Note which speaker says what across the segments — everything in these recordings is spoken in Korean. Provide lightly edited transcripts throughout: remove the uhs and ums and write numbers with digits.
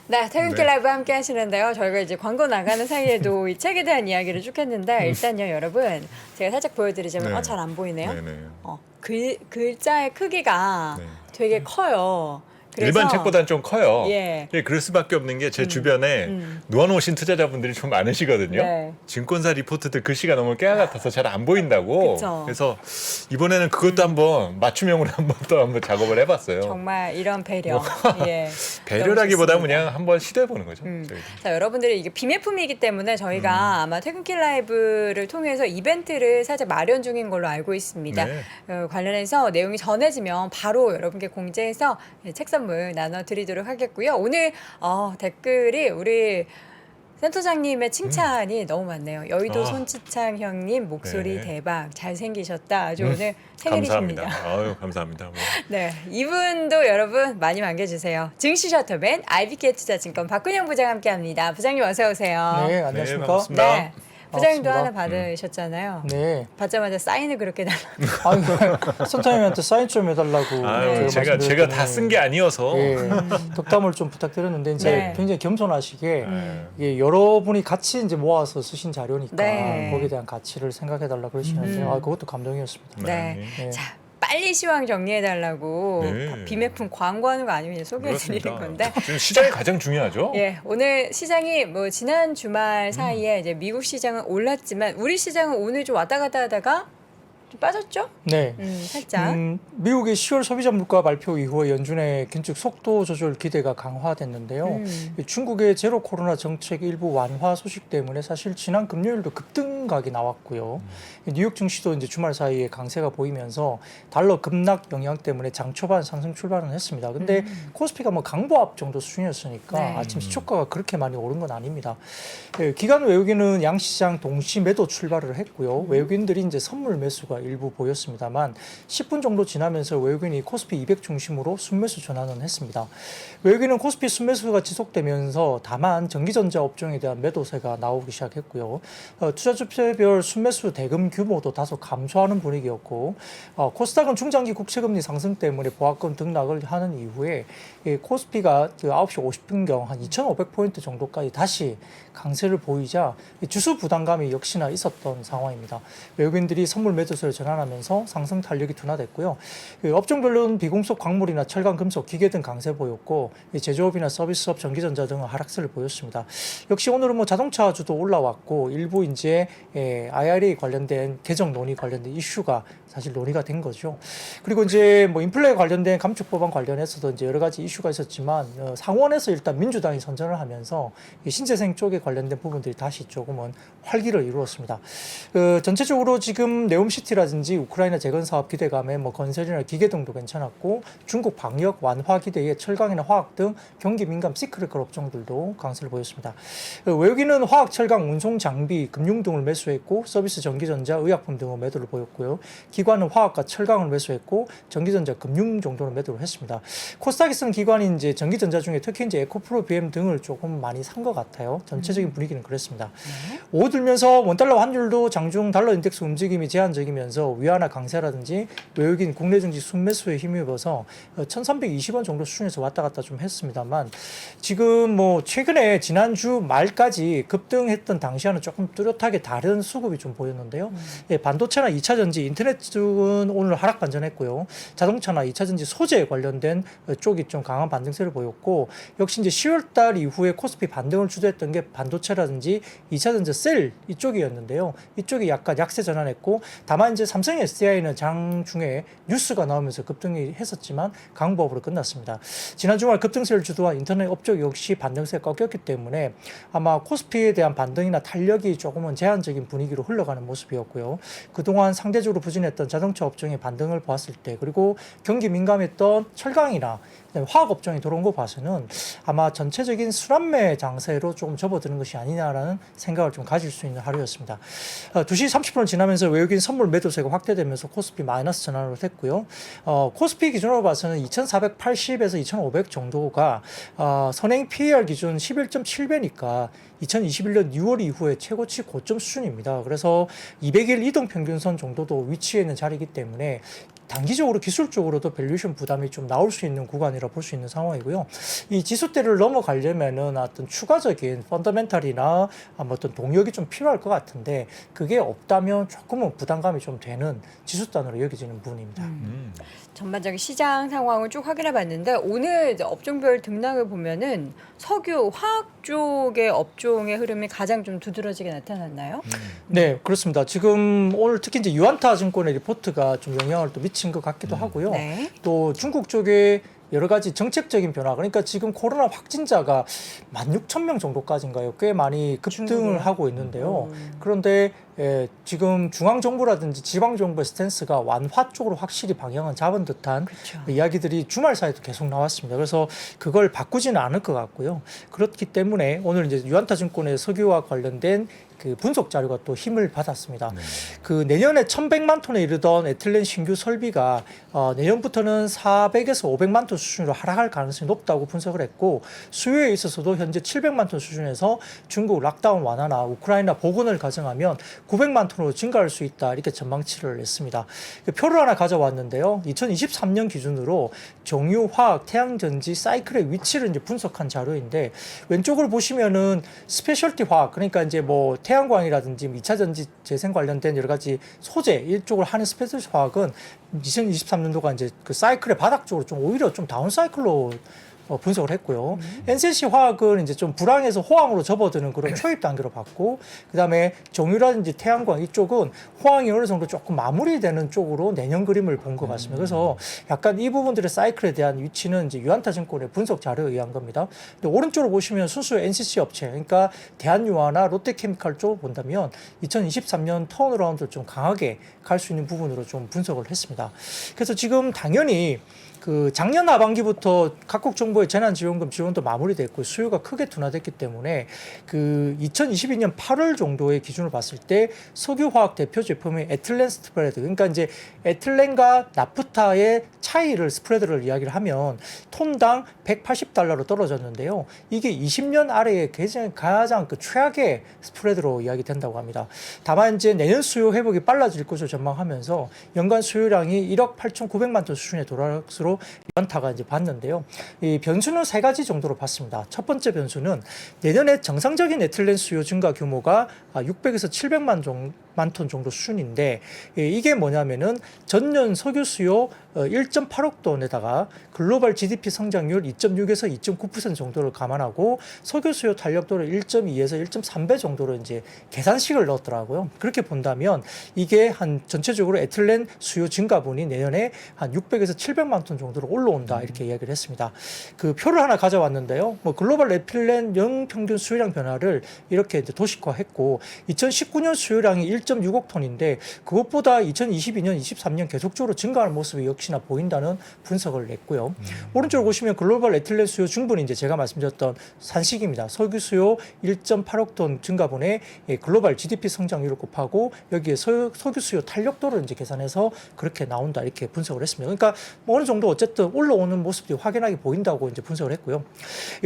Speaker 1: 네, 퇴근길
Speaker 2: 네.
Speaker 1: 라이브 함께 하시는데요. 저희가 이제 광고 나가는 사이에도 이 책에 대한 이야기를 쭉 했는데 일단요, 여러분 제가 살짝 보여드리자면
Speaker 2: 네.
Speaker 1: 잘 안 보이네요.
Speaker 2: 네네.
Speaker 1: 글자의 크기가
Speaker 2: 네.
Speaker 1: 되게 커요. 그래서
Speaker 2: 일반 책보다는 좀 커요.
Speaker 1: 예.
Speaker 2: 그럴 수밖에 없는 게 제 주변에
Speaker 1: 음.
Speaker 2: 놓아놓으신 투자자분들이 좀 많으시거든요.
Speaker 1: 네.
Speaker 2: 증권사 리포트들 글씨가 너무 깨알 같아서 잘 안 보인다고.
Speaker 1: 그쵸.
Speaker 2: 그래서 이번에는 그것도 한번 맞춤형으로 한번 작업을 해봤어요.
Speaker 1: 정말 이런 배려. 예.
Speaker 2: 배려라기보다
Speaker 1: 너무 좋습니다.
Speaker 2: 그냥 한번 시도해보는 거죠. 저희도.
Speaker 1: 자, 여러분들이 이게 비매품이기 때문에 저희가 아마 퇴근길 라이브를 통해서 이벤트를 살짝 마련 중인 걸로 알고 있습니다.
Speaker 2: 네.
Speaker 1: 관련해서 내용이 전해지면 바로 여러분께 공지해서 책 선물 나눠드리도록 하겠고요. 오늘 댓글이 우리 센터장님의 칭찬이 너무 많네요. 여의도
Speaker 2: 아.
Speaker 1: 손치창 형님 목소리
Speaker 2: 네.
Speaker 1: 대박 잘생기셨다. 아주 오늘 생일이십니다.
Speaker 2: 감사합니다. 아유, 감사합니다. 뭐.
Speaker 1: 네, 이분도 여러분 많이 반겨주세요. 증시 셔터맨 IBK 투자증권 박근영 부장 함께합니다. 부장님 어서 오세요.
Speaker 3: 네,
Speaker 2: 네,
Speaker 3: 안녕하십니까?
Speaker 2: 반갑습니다.
Speaker 1: 네, 부장님도
Speaker 3: 반갑습니다.
Speaker 1: 하나 받으셨잖아요.
Speaker 3: 네.
Speaker 1: 받자마자 사인을 그렇게 달라.
Speaker 3: 아니, 선장님한테 사인 좀 해달라고.
Speaker 2: 아유, 제가 다 쓴 게 아니어서.
Speaker 3: 예, 덕담을 좀 부탁드렸는데 이제
Speaker 1: 네.
Speaker 3: 굉장히 겸손하시게
Speaker 2: 네.
Speaker 3: 이게 여러분이 같이 이제 모아서 쓰신 자료니까
Speaker 1: 네.
Speaker 3: 거기에 대한 가치를 생각해달라 그러시는데 그것도 감동이었습니다.
Speaker 1: 네.
Speaker 3: 네.
Speaker 1: 자, 빨리 시황 정리해달라고
Speaker 2: 네.
Speaker 1: 비매품 광고하는 거 아니면 소개해드리는 건데.
Speaker 2: 지금 시장이 가장 중요하죠.
Speaker 1: 예, 오늘 시장이 뭐 지난 주말 사이에 이제 미국 시장은 올랐지만 우리 시장은 오늘 좀 왔다 갔다 하다가 좀 빠졌죠?
Speaker 3: 네.
Speaker 1: 살짝.
Speaker 3: 미국의 10월 소비자 물가 발표 이후에 연준의 긴축 속도 조절 기대가 강화됐는데요. 중국의 제로 코로나 정책 일부 완화 소식 때문에 사실 지난 금요일도 급등각이 나왔고요. 뉴욕 증시도 이제 주말 사이에 강세가 보이면서 달러 급락 영향 때문에 장 초반 상승 출발은 했습니다. 근데 코스피가 뭐 강보합 정도 수준이었으니까
Speaker 1: 네.
Speaker 3: 아침 시초가가 그렇게 많이 오른 건 아닙니다. 예, 기관 외국인은 양시장 동시 매도 출발을 했고요. 외국인들이 이제 선물 매수가 일부 보였습니다만 10분 정도 지나면서 외국인이 코스피 200 중심으로 순매수 전환은 했습니다. 외국인은 코스피 순매수가 지속되면서 다만 전기전자 업종에 대한 매도세가 나오기 시작했고요. 투자주체별 순매수 대금 규모도 다소 감소하는 분위기였고 코스닥은 중장기 국채금리 상승 때문에 보합권 등락을 하는 이후에 코스피가 9시 50분경 한 2,500포인트 정도까지 다시 강세를 보이자 주수 부담감이 역시나 있었던 상황입니다. 외국인들이 선물 매도세를 전환하면서 상승 탄력이 둔화됐고요. 업종별로는 비공속 광물이나 철강, 금속, 기계 등 강세 보였고 제조업이나 서비스업, 전기전자 등은 하락세를 보였습니다. 역시 오늘은 뭐 자동차주도 올라왔고 일부 이제 IRA 관련된 개정 논의 관련된 이슈가 사실 논의가 된 거죠. 그리고 이제 뭐 인플레 관련된 감축 법안 관련해서도 이제 여러 가지 이슈가 있었지만 상원에서 일단 민주당이 선전을 하면서 신재생 쪽에 관련된 부분들이 다시 조금은 활기를 이루었습니다. 전체적으로 지금 네옴시티라든지 우크라이나 재건 사업 기대감에 뭐 건설이나 기계 등도 괜찮았고 중국 방역 완화 기대에 철강이나 화학 등 경기 민감 시크릿컬 업종들도 강세를 보였습니다. 외국인은 화학, 철강, 운송 장비, 금융 등을 매수했고 서비스, 전기전자, 의약품 등을 매도를 보였고요. 기관은 화학과 철강을 매수했고 전기전자, 금융 정도는 매도를 했습니다. 코스닥이 쓴 기관이 이제 전기전자 중에 특히 이제 에코프로, BM 등을 조금 많이 산 것 같아요. 전체적인 분위기는 그랬습니다. 오후 들면서 원달러 환율도 장중 달러 인덱스 움직임이 제한적이면서 위안화 강세라든지 외국인 국내 증시 순매수에 힘입어서 1,320원 정도 수준에서 왔다 갔다 좀 했습니다만 지금 뭐 최근에 지난주 말까지 급등했던 당시와는 조금 뚜렷하게 다른 수급이 좀 보였는데요. 예, 반도체나 2차 전지, 인터넷 쪽은 오늘 하락 반전했고요. 자동차나 2차 전지 소재 관련된 쪽이 좀 강한 반등세를 보였고 역시 이제 10월 달 이후에 코스피 반등을 주도했던 게 반도체라든지 2차 전지 셀 이쪽이었는데요. 이쪽이 약간 약세 전환했고 다만 이제 삼성 SDI는 장중에 뉴스가 나오면서 급등이 했었지만 강보합으로 끝났습니다. 지난 주말 급등세를 주도한 인터넷 업종 역시 반등세가 꺾였기 때문에 아마 코스피에 대한 반등이나 탄력이 조금은 제한적인 분위기로 흘러가는 모습이었고요. 그동안 상대적으로 부진했던 자동차 업종의 반등을 보았을 때 그리고 경기 민감했던 철강이나 화학 업종이 들어온 거 봐서는 아마 전체적인 순환매 장세로 조금 접어드는 것이 아니냐라는 생각을 좀 가질 수 있는 하루였습니다. 2시 30분을 지나면서 외국인 선물 매도세가 확대되면서 코스피 마이너스 전환으로 됐고요. 코스피 기준으로 봐서는 2,480에서 2,500 정도가 선행 PER 기준 11.7배니까 2021년 6월 이후에 최고치 고점 수준입니다. 그래서 200일 이동 평균선 정도도 위치해 있는 자리이기 때문에 단기적으로 기술적으로도 밸류에이션 부담이 좀 나올 수 있는 구간이라 볼 수 있는 상황이고요. 이 지수대를 넘어가려면은 어떤 추가적인 펀더멘탈이나 어떤 동력이 좀 필요할 것 같은데 그게 없다면 조금은 부담감이 좀 되는 지수단으로 여겨지는 부분입니다.
Speaker 1: 전반적인 시장 상황을 쭉 확인해 봤는데 오늘 이제 업종별 등락을 보면은 석유, 화학 쪽의 업종의 흐름이 가장 좀 두드러지게 나타났나요?
Speaker 3: 네, 그렇습니다. 지금 오늘 특히 이제 유안타 증권의 리포트가 좀 영향을 또 미친 것 같기도 하고요.
Speaker 1: 네.
Speaker 3: 또 중국 쪽에 여러 가지 정책적인 변화, 그러니까 지금 코로나 확진자가 16,000명 정도까지인가요? 꽤 많이 급등을
Speaker 1: 중국이요?
Speaker 3: 하고 있는데요. 그런데 지금 중앙정부라든지 지방정부의 스탠스가 완화 쪽으로 확실히 방향을 잡은 듯한
Speaker 1: 그렇죠.
Speaker 3: 이야기들이 주말 사이에도 계속 나왔습니다. 그래서 그걸 바꾸지는 않을 것 같고요. 그렇기 때문에 오늘 이제 유안타 증권의 석유와 관련된 그 분석 자료가 또 힘을 받았습니다. 그 내년에 1,100만 톤에 이르던 에틸렌 신규 설비가 내년부터는 400에서 500만 톤 수준으로 하락할 가능성이 높다고 분석을 했고 수요에 있어서도 현재 700만 톤 수준에서 중국 락다운 완화나 우크라이나 복원을 가정하면 900만 톤으로 증가할 수 있다 이렇게 전망치를 냈습니다. 표를 하나 가져왔는데요. 2023년 기준으로 정유, 화학, 태양전지 사이클의 위치를 이제 분석한 자료인데 왼쪽을 보시면은 스페셜티 화학 그러니까 이제 뭐 태양광이라든지 2차 전지 재생 관련된 여러 가지 소재 이쪽을 하는 스페셜티 화학은 2023년도가 이제 그 사이클의 바닥 쪽으로 좀 오히려 좀 다운 사이클로 분석을 했고요. NCC 화학은 이제 좀 불황에서 호황으로 접어드는 그런 초입 단계로 봤고, 그 다음에 정유라든지 태양광 이쪽은 호황이 어느 정도 조금 마무리되는 쪽으로 내년 그림을 본 것 같습니다. 그래서 약간 이 부분들의 사이클에 대한 위치는 이제 유안타 증권의 분석 자료에 의한 겁니다. 근데 오른쪽으로 보시면 순수 NCC 업체, 그러니까 대한유화나 롯데케미칼 쪽을 본다면 2023년 턴어라운드를 좀 강하게 갈 수 있는 부분으로 좀 분석을 했습니다. 그래서 지금 당연히 그 작년 하반기부터 각국 정부의 재난지원금 지원도 마무리됐고 수요가 크게 둔화됐기 때문에 그 2022년 8월 정도의 기준을 봤을 때 석유화학 대표 제품의 에틸렌 스프레드, 그러니까 이제 에틸렌과 나프타의 차이를 스프레드를 이야기를 하면 톤당 180달러로 떨어졌는데요. 이게 20년 아래의 가장 그 최악의 스프레드로 이야기된다고 합니다. 다만 이제 내년 수요 회복이 빨라질 것으로 전망하면서 연간 수요량이 1억 8,900만 톤 수준에 도달할수록 유안타가 이제 봤는데요. 이 변수는 세 가지 정도로 봤습니다. 첫 번째 변수는 내년에 정상적인 에틸렌 수요 증가 규모가 600에서 700만 톤 정도 수준인데 이게 뭐냐면은 전년 석유 수요 1.8억 톤에다가 글로벌 GDP 성장률 2.6에서 2.9% 정도를 감안하고 석유 수요 탄력도를 1.2에서 1.3배 정도로 이제 계산식을 넣었더라고요. 그렇게 본다면 이게 한 전체적으로 에틸렌 수요 증가분이 내년에 한 600에서 700만 톤 정도로 올라온다 이렇게 이야기를 했습니다. 그 표를 하나 가져왔는데요. 뭐 글로벌 에틸렌 연평균 수요량 변화를 이렇게 이제 도식화했고 2019년 수요량이 1.6억 톤인데 그것보다 2022년, 23년 계속적으로 증가하는 모습이 역시나 보인다는 분석을 냈고요. 오른쪽으로 보시면 글로벌 에틸렌 수요 중분이 이제 제가 말씀드렸던 산식입니다. 석유 수요 1.8억 톤 증가분에 글로벌 GDP 성장률을 곱하고 여기에 석유 수요 탄력도를 이제 계산해서 그렇게 나온다 이렇게 분석을 했습니다. 그러니까 뭐 어느 정도 어쨌든 올라오는 모습이 확연하게 보인다고 이제 분석을 했고요.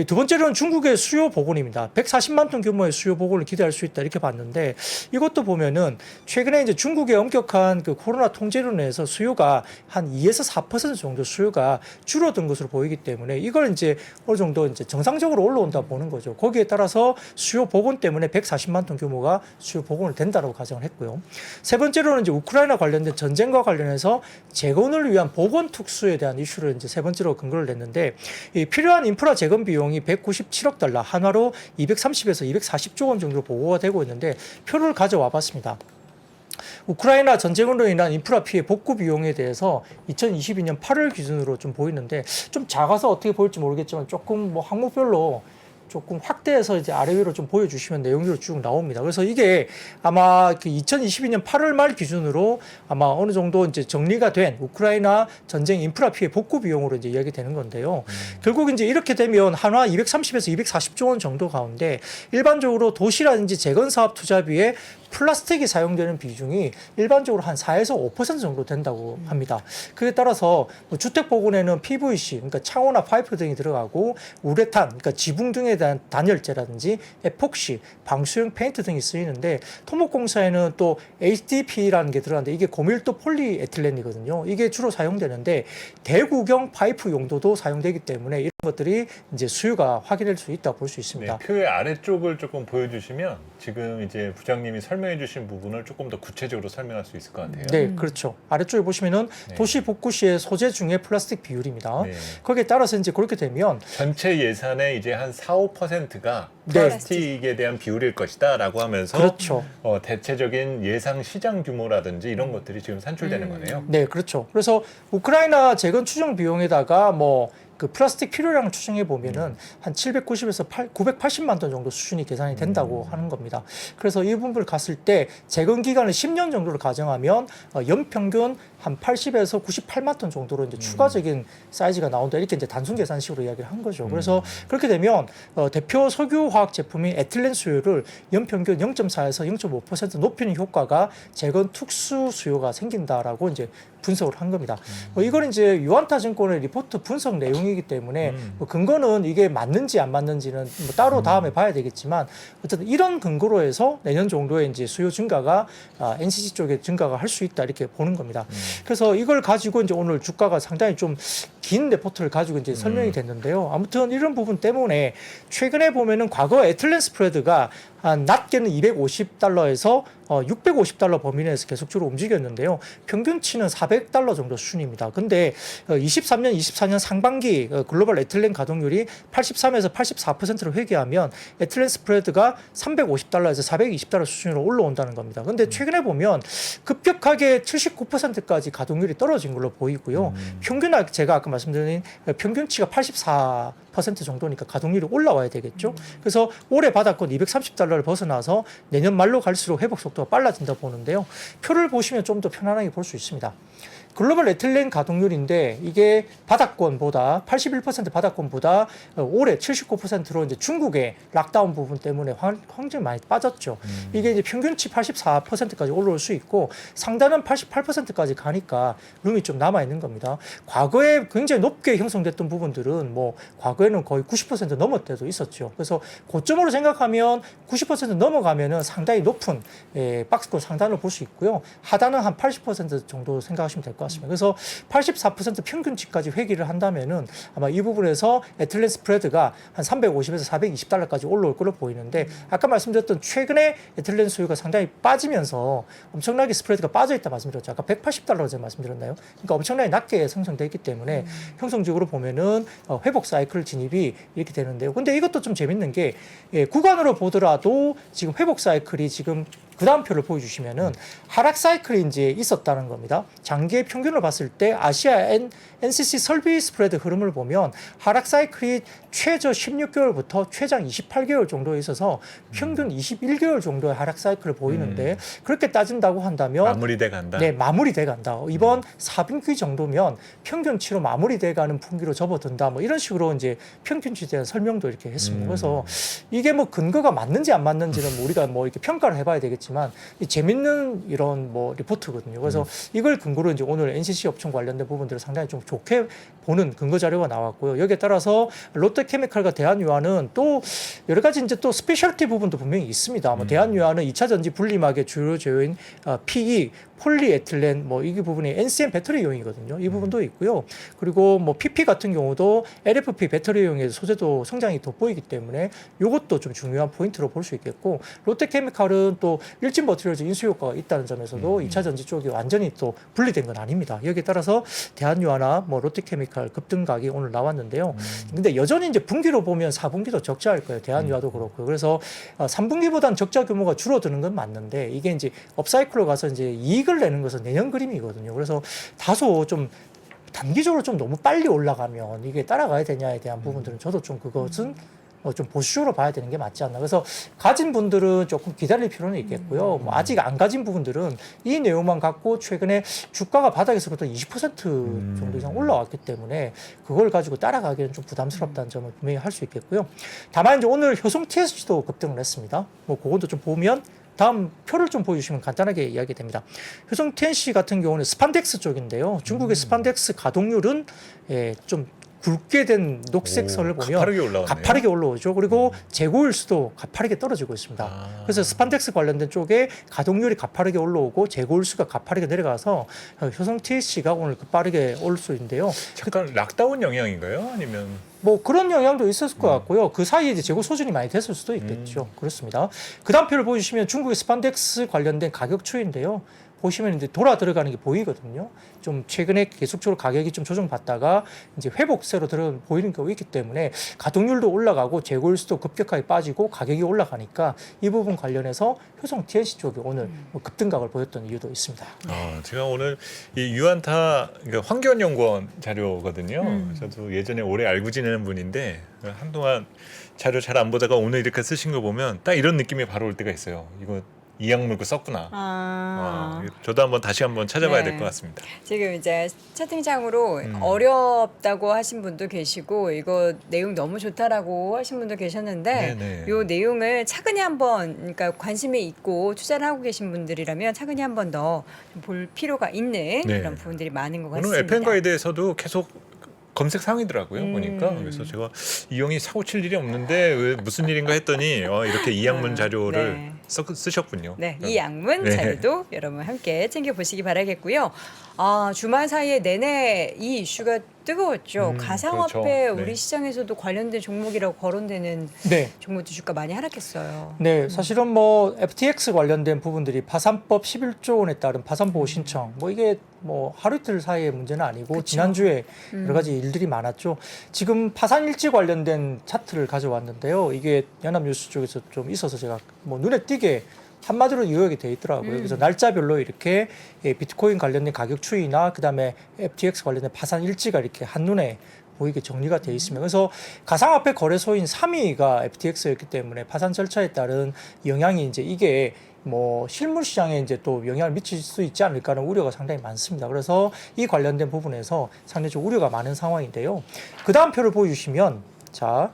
Speaker 3: 두 번째로는 중국의 수요 복원입니다. 140만 톤 규모의 수요 복원을 기대할 수 있다 이렇게 봤는데 이것도 보면은 최근에 이제 중국의 엄격한 그 코로나 통제로 인해서 수요가 한 2에서 4% 정도 수요가 줄어든 것으로 보이기 때문에 이걸 이제 어느 정도 이제 정상적으로 올라온다 보는 거죠. 거기에 따라서 수요 복원 때문에 140만 톤 규모가 수요 복원을 된다라고 가정을 했고요. 세 번째로는 이제 우크라이나 관련된 전쟁과 관련해서 재건을 위한 복원 특수에 대한 이슈를 이제 세 번째로 근거를 냈는데 이 필요한 인프라 재건 비용이 197억 달러, 한화로 230에서 240조 원 정도로 보고가 되고 있는데 표를 가져와 봤습니다. 우크라이나 전쟁으로 인한 인프라 피해 복구 비용에 대해서 2022년 8월 기준으로 좀 보이는데 좀 작아서 어떻게 보일지 모르겠지만 조금 뭐 항목별로 조금 확대해서 이제 아래 위로 좀 보여주시면 내용으로 쭉 나옵니다. 그래서 이게 아마 그 2022년 8월 말 기준으로 아마 어느 정도 이제 정리가 된 우크라이나 전쟁 인프라 피해 복구 비용으로 이제 이야기되는 건데요. 결국 이제 이렇게 되면 한화 230에서 240조 원 정도 가운데 일반적으로 도시라든지 재건 사업 투자비에 플라스틱이 사용되는 비중이 일반적으로 한 4에서 5% 정도 된다고 합니다. 그에 따라서 뭐 주택 복원에는 PVC, 그러니까 창호나 파이프 등이 들어가고 우레탄, 그러니까 지붕 등에 단열재라든지 에폭시, 방수용 페인트 등이 쓰이는데 토목공사에는 또 HDP라는 게 들어가는데 이게 고밀도 폴리에틸렌이거든요. 이게 주로 사용되는데 대구경 파이프 용도도 사용되기 때문에 이런 것들이 이제 수요가 확인될 수 있다고 볼 수 있습니다.
Speaker 2: 네, 표의 아래쪽을 조금 보여주시면 지금 이제 부장님이 설명해주신 부분을 조금 더 구체적으로 설명할 수 있을 것 같아요.
Speaker 3: 네, 그렇죠. 아래쪽에 보시면은
Speaker 2: 네.
Speaker 3: 도시 복구 시의 소재 중에 플라스틱 비율입니다.
Speaker 2: 네.
Speaker 3: 거기에 따라서 이제 그렇게 되면
Speaker 2: 전체 예산의 이제 한 4~5%가
Speaker 3: 네.
Speaker 2: 플라스틱에 대한 비율일 것이다라고 하면서
Speaker 3: 그렇죠.
Speaker 2: 대체적인 예상 시장 규모라든지 이런 것들이 지금 산출되는 거네요.
Speaker 3: 네, 그렇죠. 그래서 우크라이나 재건 추정 비용에다가 뭐 그 플라스틱 필요량을 추정해 보면은 한 790에서 980만 톤 정도 수준이 계산이 된다고 하는 겁니다. 그래서 이 부분을 갔을 때 재건 기간을 10년 정도를 가정하면 연평균 한 80에서 98만 톤 정도로 이제 추가적인 사이즈가 나온다 이렇게 이제 단순 계산식으로 이야기를 한 거죠. 그래서 그렇게 되면 대표 석유화학 제품인 에틸렌 수요를 연평균 0.4에서 0.5% 높이는 효과가 재건 특수 수요가 생긴다라고 이제 분석을 한 겁니다. 이건 이제 유안타 증권의 리포트 분석 내용이기 때문에 뭐 근거는 이게 맞는지 안 맞는지는 뭐 따로 다음에 봐야 되겠지만 어쨌든 이런 근거로 해서 내년 정도에 이제 수요 증가가 NCC 쪽에 증가가 할 수 있다 이렇게 보는 겁니다. 그래서 이걸 가지고 이제 오늘 주가가 상당히 좀 긴 레포트를 가지고 이제 설명이 됐는데요. 아무튼 이런 부분 때문에 최근에 보면은 과거 에틸렌 스프레드가 한 낮게는 250달러에서 650달러 범위 내에서 계속적으로 움직였는데요. 평균치는 400달러 정도 수준입니다. 근데 23년, 24년 상반기 글로벌 에틸렌 가동률이 83에서 84%로 회귀하면 에틸렌 스프레드가 350달러에서 420달러 수준으로 올라온다는 겁니다. 근데 최근에 보면 급격하게 79%까지 가동률이 떨어진 걸로 보이고요. 평균 제가 아까 말씀드린 평균치가 84% 정도니까 가동률이 올라와야 되겠죠. 그래서 올해 바닥권 230달러를 벗어나서 내년 말로 갈수록 회복 속도가 빨라진다 보는데요. 표를 보시면 좀 더 편안하게 볼 수 있습니다. 글로벌 에틸렌 가동률인데 이게 바닥권보다 81% 바닥권보다 올해 79%로 이제 중국의 락다운 부분 때문에 굉장히 많이 빠졌죠. 이게 이제 평균치 84%까지 올라올 수 있고 상단은 88%까지 가니까 룸이 좀 남아 있는 겁니다. 과거에 굉장히 높게 형성됐던 부분들은 뭐 과거에는 거의 90% 넘을 때도 있었죠. 그래서 고점으로 생각하면 90% 넘어가면은 상당히 높은 박스권 상단을 볼 수 있고요. 하단은 한 80% 정도 생각하시면 될 것 같습니다. 그래서 84% 평균치까지 회귀를 한다면은 아마 이 부분에서 에틸렌 스프레드가 한 350에서 420달러까지 올라올 걸로 보이는데 아까 말씀드렸던 최근에 에틸렌 수요가 상당히 빠지면서 엄청나게 스프레드가 빠져있다 말씀드렸죠. 아까 180달러 제가 말씀드렸나요? 그러니까 엄청나게 낮게 생성되어 있기 때문에 형성적으로 보면은 회복 사이클 진입이 이렇게 되는데요. 근데 이것도 좀 재밌는 게 구간으로 보더라도 지금 회복 사이클이 지금 그 다음 표를 보여주시면은 하락 사이클이 이제 있었다는 겁니다. 장기의 평균을 봤을 때 아시아 NCC 설비 스프레드 흐름을 보면 하락 사이클이 최저 16개월부터 최장 28개월 정도에 있어서 평균 21개월 정도의 하락 사이클을 보이는데 그렇게 따진다고 한다면
Speaker 2: 마무리돼 간다.
Speaker 3: 네, 마무리돼 간다. 이번 4분기 정도면 평균치로 마무리돼 가는 분기로 접어든다. 뭐 이런 식으로 이제 평균치에 대한 설명도 이렇게 했습니다. 그래서 이게 뭐 근거가 맞는지 안 맞는지는 뭐 우리가 뭐 이렇게 평가를 해봐야 되겠지만 이 재밌는 이런 뭐 리포트거든요. 그래서 이걸 근거로 이제 오늘 NCC 업종 관련된 부분들을 상당히 좀 좋게 보는 근거 자료가 나왔고요. 여기에 따라서 롯데케미칼과 대한유화는 또 여러 가지 이제 또 스페셜티 부분도 분명히 있습니다. 뭐 대한유화는 2차 전지 분리막의 주요 제어인 PE 폴리에틸렌 뭐 이 부분이 NCM 배터리용이거든요. 이 부분도 있고요. 그리고 뭐 PP 같은 경우도 LFP 배터리용의 소재도 성장이 돋보이기 때문에 이것도 좀 중요한 포인트로 볼 수 있겠고 롯데케미칼은 또 일진 버티리얼즈 인수 효과가 있다는 점에서도 2차 전지 쪽이 완전히 또 분리된 건 아닙니다. 여기에 따라서 대한유화나 뭐 롯데케미칼 급등각이 오늘 나왔는데요. 근데 여전히 이제 분기로 보면 4분기도 적자일 거예요. 대한유화도 그렇고. 그래서 3분기보다는 적자 규모가 줄어드는 건 맞는데 이게 이제 업사이클로 가서 이제 이익을 내는 것은 내년 그림이거든요. 그래서 다소 좀 단기적으로 좀 너무 빨리 올라가면 이게 따라가야 되냐에 대한 부분들은 저도 좀 그것은 좀 보수적으로 봐야 되는 게 맞지 않나. 그래서 가진 분들은 조금 기다릴 필요는 있겠고요. 뭐 아직 안 가진 부분들은 이 내용만 갖고 최근에 주가가 바닥에서부터 20% 정도 이상 올라왔기 때문에 그걸 가지고 따라가기는 좀 부담스럽다는 점을 분명히 할 수 있겠고요. 다만 이제 오늘 효성 TSG도 급등을 했습니다. 뭐 그것도 좀 보면 다음 표를 좀 보여주시면 간단하게 이야기 됩니다. 효성 TNC 같은 경우는 스판덱스 쪽인데요. 중국의 스판덱스 가동률은 좀 굵게 된 녹색
Speaker 2: 오,
Speaker 3: 선을 보면
Speaker 2: 가파르게 올라오네요.
Speaker 3: 가파르게 올라오죠. 그리고 재고일수도 가파르게 떨어지고 있습니다.
Speaker 2: 아.
Speaker 3: 그래서 스판덱스 관련된 쪽에 가동률이 가파르게 올라오고 재고일수가 가파르게 내려가서 효성 TSC가 오늘 빠르게 올 수 있는데요.
Speaker 2: 잠깐 락다운 영향인가요? 아니면
Speaker 3: 뭐 그런 영향도 있었을 것 같고요. 그 사이에 이제 재고 소진이 많이 됐을 수도 있겠죠. 그렇습니다. 그 다음 표를 보여주시면 중국의 스판덱스 관련된 가격 추이인데요. 보시면 이제 돌아 들어가는 게 보이거든요. 좀 최근에 계속적으로 가격이 좀 조정받다가 이제 회복세로 들어 보이는 경우가 있기 때문에 가동률도 올라가고 재고일수도 급격하게 빠지고 가격이 올라가니까 이 부분 관련해서 효성 TNC 쪽이 오늘 뭐 급등각을 보였던 이유도 있습니다.
Speaker 2: 제가 오늘 이 유안타 그러니까 환경연구원 자료거든요. 저도 예전에 오래 알고 지내는 분인데 한동안 자료 잘 안 보다가 오늘 이렇게 쓰신 거 보면 딱 이런 느낌이 바로 올 때가 있어요. 이거 이약 물고 썼구나. 저도 다시 한번 찾아봐야
Speaker 1: 네.
Speaker 2: 될 것 같습니다.
Speaker 1: 지금 이제 채팅창으로 어렵다고 하신 분도 계시고 이거 내용 너무 좋다라고 하신 분도 계셨는데
Speaker 2: 네네.
Speaker 1: 요 내용을 차근히 한번 그러니까 관심이 있고 투자를 하고 계신 분들이라면 차근히 한번 더 볼 필요가 있는
Speaker 2: 네.
Speaker 1: 그런 부분들이 많은 것
Speaker 2: 오늘
Speaker 1: 같습니다.
Speaker 2: FM 가이드에서도 계속 검색 상이더라고요. 보니까 그래서 제가 이 형이 사고 칠 일이 없는데 왜 무슨 일인가 했더니 이렇게 이양문 자료를
Speaker 1: 네.
Speaker 2: 쓰셨군요.
Speaker 1: 네, 이 양문
Speaker 2: 네.
Speaker 1: 자료도 여러분 함께 챙겨 보시기 바라겠고요. 주말 사이에 내내 이 이슈가 뜨거웠죠. 가상화폐
Speaker 2: 그렇죠. 네.
Speaker 1: 우리 시장에서도 관련된 종목이라고 거론되는
Speaker 3: 네.
Speaker 1: 종목도 주가 많이 하락했어요.
Speaker 3: 네, 사실은 뭐 FTX 관련된 부분들이 파산법 11조 원에 따른 파산 보호 신청, 뭐 이게 뭐 하루 이틀 사이의 문제는 아니고
Speaker 1: 그쵸.
Speaker 3: 지난주에 여러 가지 일들이 많았죠. 지금 파산 일지 관련된 차트를 가져왔는데요. 이게 연합뉴스 쪽에서 좀 있어서 제가 뭐 눈에 띄게 한마디로 요약이 돼 있더라고요. 그래서 날짜별로 이렇게 비트코인 관련된 가격 추이나 그다음에 FTX 관련된 파산 일지가 이렇게 한눈에 보이게 정리가 돼 있습니다. 그래서 가상화폐 거래소인 3위가 FTX였기 때문에 파산 절차에 따른 영향이 이제 이게 뭐 실물 시장에 이제 또 영향을 미칠 수 있지 않을까 하는 우려가 상당히 많습니다. 그래서 이 관련된 부분에서 상당히 우려가 많은 상황인데요. 그 다음 표를 보여주시면 자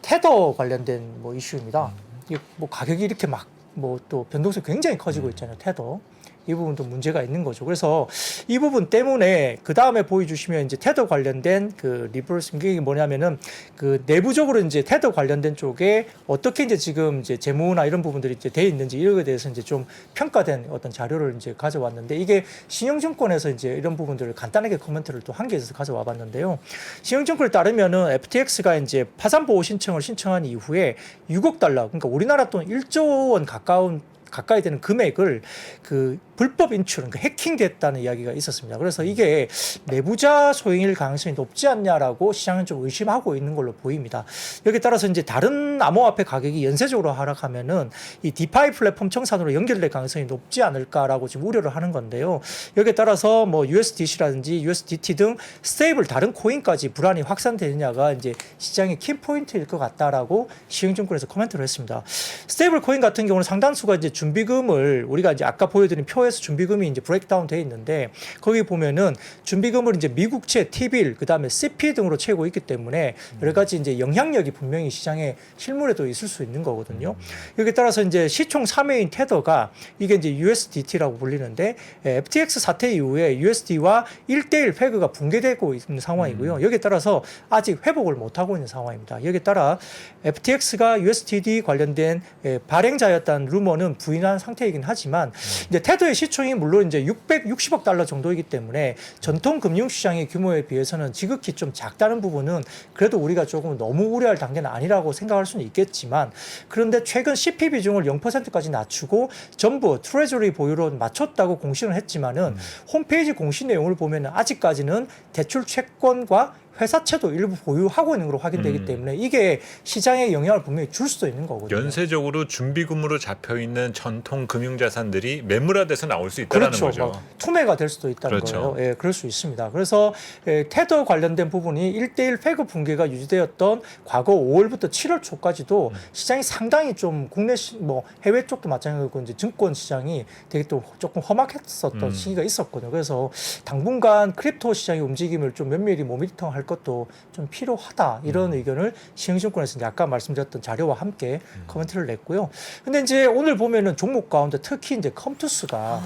Speaker 3: 테더 관련된 뭐 이슈입니다. 이게 뭐 가격이 이렇게 막 뭐 또 변동성이 굉장히 커지고 있잖아요. 테더. 이 부분도 문제가 있는 거죠. 그래서 이 부분 때문에 그 다음에 보여주시면 이제 테더 관련된 그 리버스 이게 뭐냐면은 그 내부적으로 이제 테더 관련된 쪽에 어떻게 이제 지금 이제 재무나 이런 부분들이 이제 돼 있는지 이런 거에 대해서 이제 좀 평가된 어떤 자료를 이제 가져왔는데 이게 신영증권에서 이제 이런 부분들을 간단하게 코멘트를 또 한 개 있어서 가져와 봤는데요. 신영증권에 따르면은 FTX가 이제 파산 보호 신청을 신청한 이후에 6억 달러 그러니까 우리나라 돈 1조 원 가까이 되는 금액을 그 불법 인출, 그러니까 해킹됐다는 이야기가 있었습니다. 그래서 이게 내부자 소행일 가능성이 높지 않냐라고 시장은 좀 의심하고 있는 걸로 보입니다. 여기에 따라서 이제 다른 암호화폐 가격이 연쇄적으로 하락하면은 이 디파이 플랫폼 청산으로 연결될 가능성이 높지 않을까라고 지금 우려를 하는 건데요. 여기에 따라서 뭐 USDC라든지 USDT 등 스테이블 다른 코인까지 불안이 확산되느냐가 이제 시장의 키 포인트일 것 같다라고 시흥증권에서 코멘트를 했습니다. 스테이블 코인 같은 경우는 상당수가 이제 준비금을 우리가 이제 아까 보여드린 표에서 준비금이 이제 브레이크다운 돼 있는데 거기 보면은 준비금을 이제 미국채, T빌, 그다음에 CP 등으로 채우고 있기 때문에 여러 가지 이제 영향력이 분명히 시장에 실물에도 있을 수 있는 거거든요. 여기에 따라서 이제 시총 3회인 테더가 이게 이제 USDT라고 불리는데 FTX 사태 이후에 USD와 1대1 페그가 붕괴되고 있는 상황이고요. 여기에 따라서 아직 회복을 못 하고 있는 상황입니다. 여기에 따라 FTX가 USDT 관련된 발행자였다는 루머는 부인한 상태이긴 하지만 이제 테더의 시총이 물론 이제 660억 달러 정도이기 때문에 전통 금융 시장의 규모에 비해서는 지극히 좀 작다는 부분은 그래도 우리가 조금 너무 우려할 단계는 아니라고 생각할 수는 있겠지만 그런데 최근 CP 비중을 0%까지 낮추고 전부 트레저리 보유로 맞췄다고 공시를 했지만은 홈페이지 공시 내용을 보면 아직까지는 대출 채권과 회사채도 일부 보유하고 있는 걸로 확인되기 때문에 이게 시장에 영향을 분명히 줄 수도 있는 거거든요.
Speaker 2: 연쇄적으로 준비금으로 잡혀 있는 전통 금융 자산들이 매물화돼서 나올 수 있다는
Speaker 3: 그렇죠.
Speaker 2: 거죠.
Speaker 3: 투매가 될 수도 있다는
Speaker 2: 그렇죠.
Speaker 3: 거예요. 예, 그럴 수 있습니다. 그래서 테더 관련된 부분이 1대1 페그 붕괴가 유지되었던 과거 5월부터 7월 초까지도 시장이 상당히 좀 국내 뭐 해외 쪽도 마찬가지고 이제 증권 시장이 되게 또 조금 험악했었던 시기가 있었거든요. 그래서 당분간 크립토 시장의 움직임을 좀 면밀히 모니터할 것도 좀 필요하다 이런 의견을 시흥증권에서 이제 아까 말씀드렸던 자료와 함께 코멘트를 냈고요. 근데 이제 오늘 보면은 종목 가운데 특히 이제 컴투스가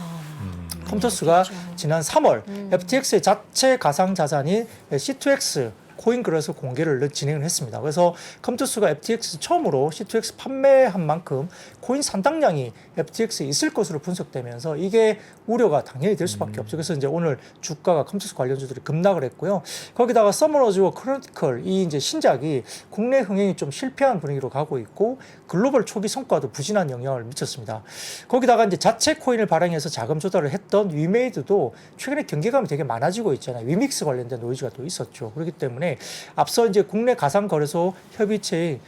Speaker 1: 그렇죠.
Speaker 3: 지난 3월 FTX의 자체 가상 자산인 C2X 코인 거래소 공개를 진행을 했습니다. 그래서 컴투스가 FTX 처음으로 C2X 판매한 만큼 코인 산당량이 FTX에 있을 것으로 분석되면서 이게 우려가 당연히 될 수밖에 없죠. 그래서 이제 오늘 주가가 컴투스 관련주들이 급락을 했고요. 거기다가 서머너즈와 크로니클 이 이제 신작이 국내 흥행이 좀 실패한 분위기로 가고 있고 글로벌 초기 성과도 부진한 영향을 미쳤습니다. 거기다가 이제 자체 코인을 발행해서 자금 조달을 했던 위메이드도 최근에 경계감이 되게 많아지고 있잖아요. 위믹스 관련된 노이즈가 또 있었죠. 그렇기 때문에 앞서 이제 국내 가상거래소 협의체인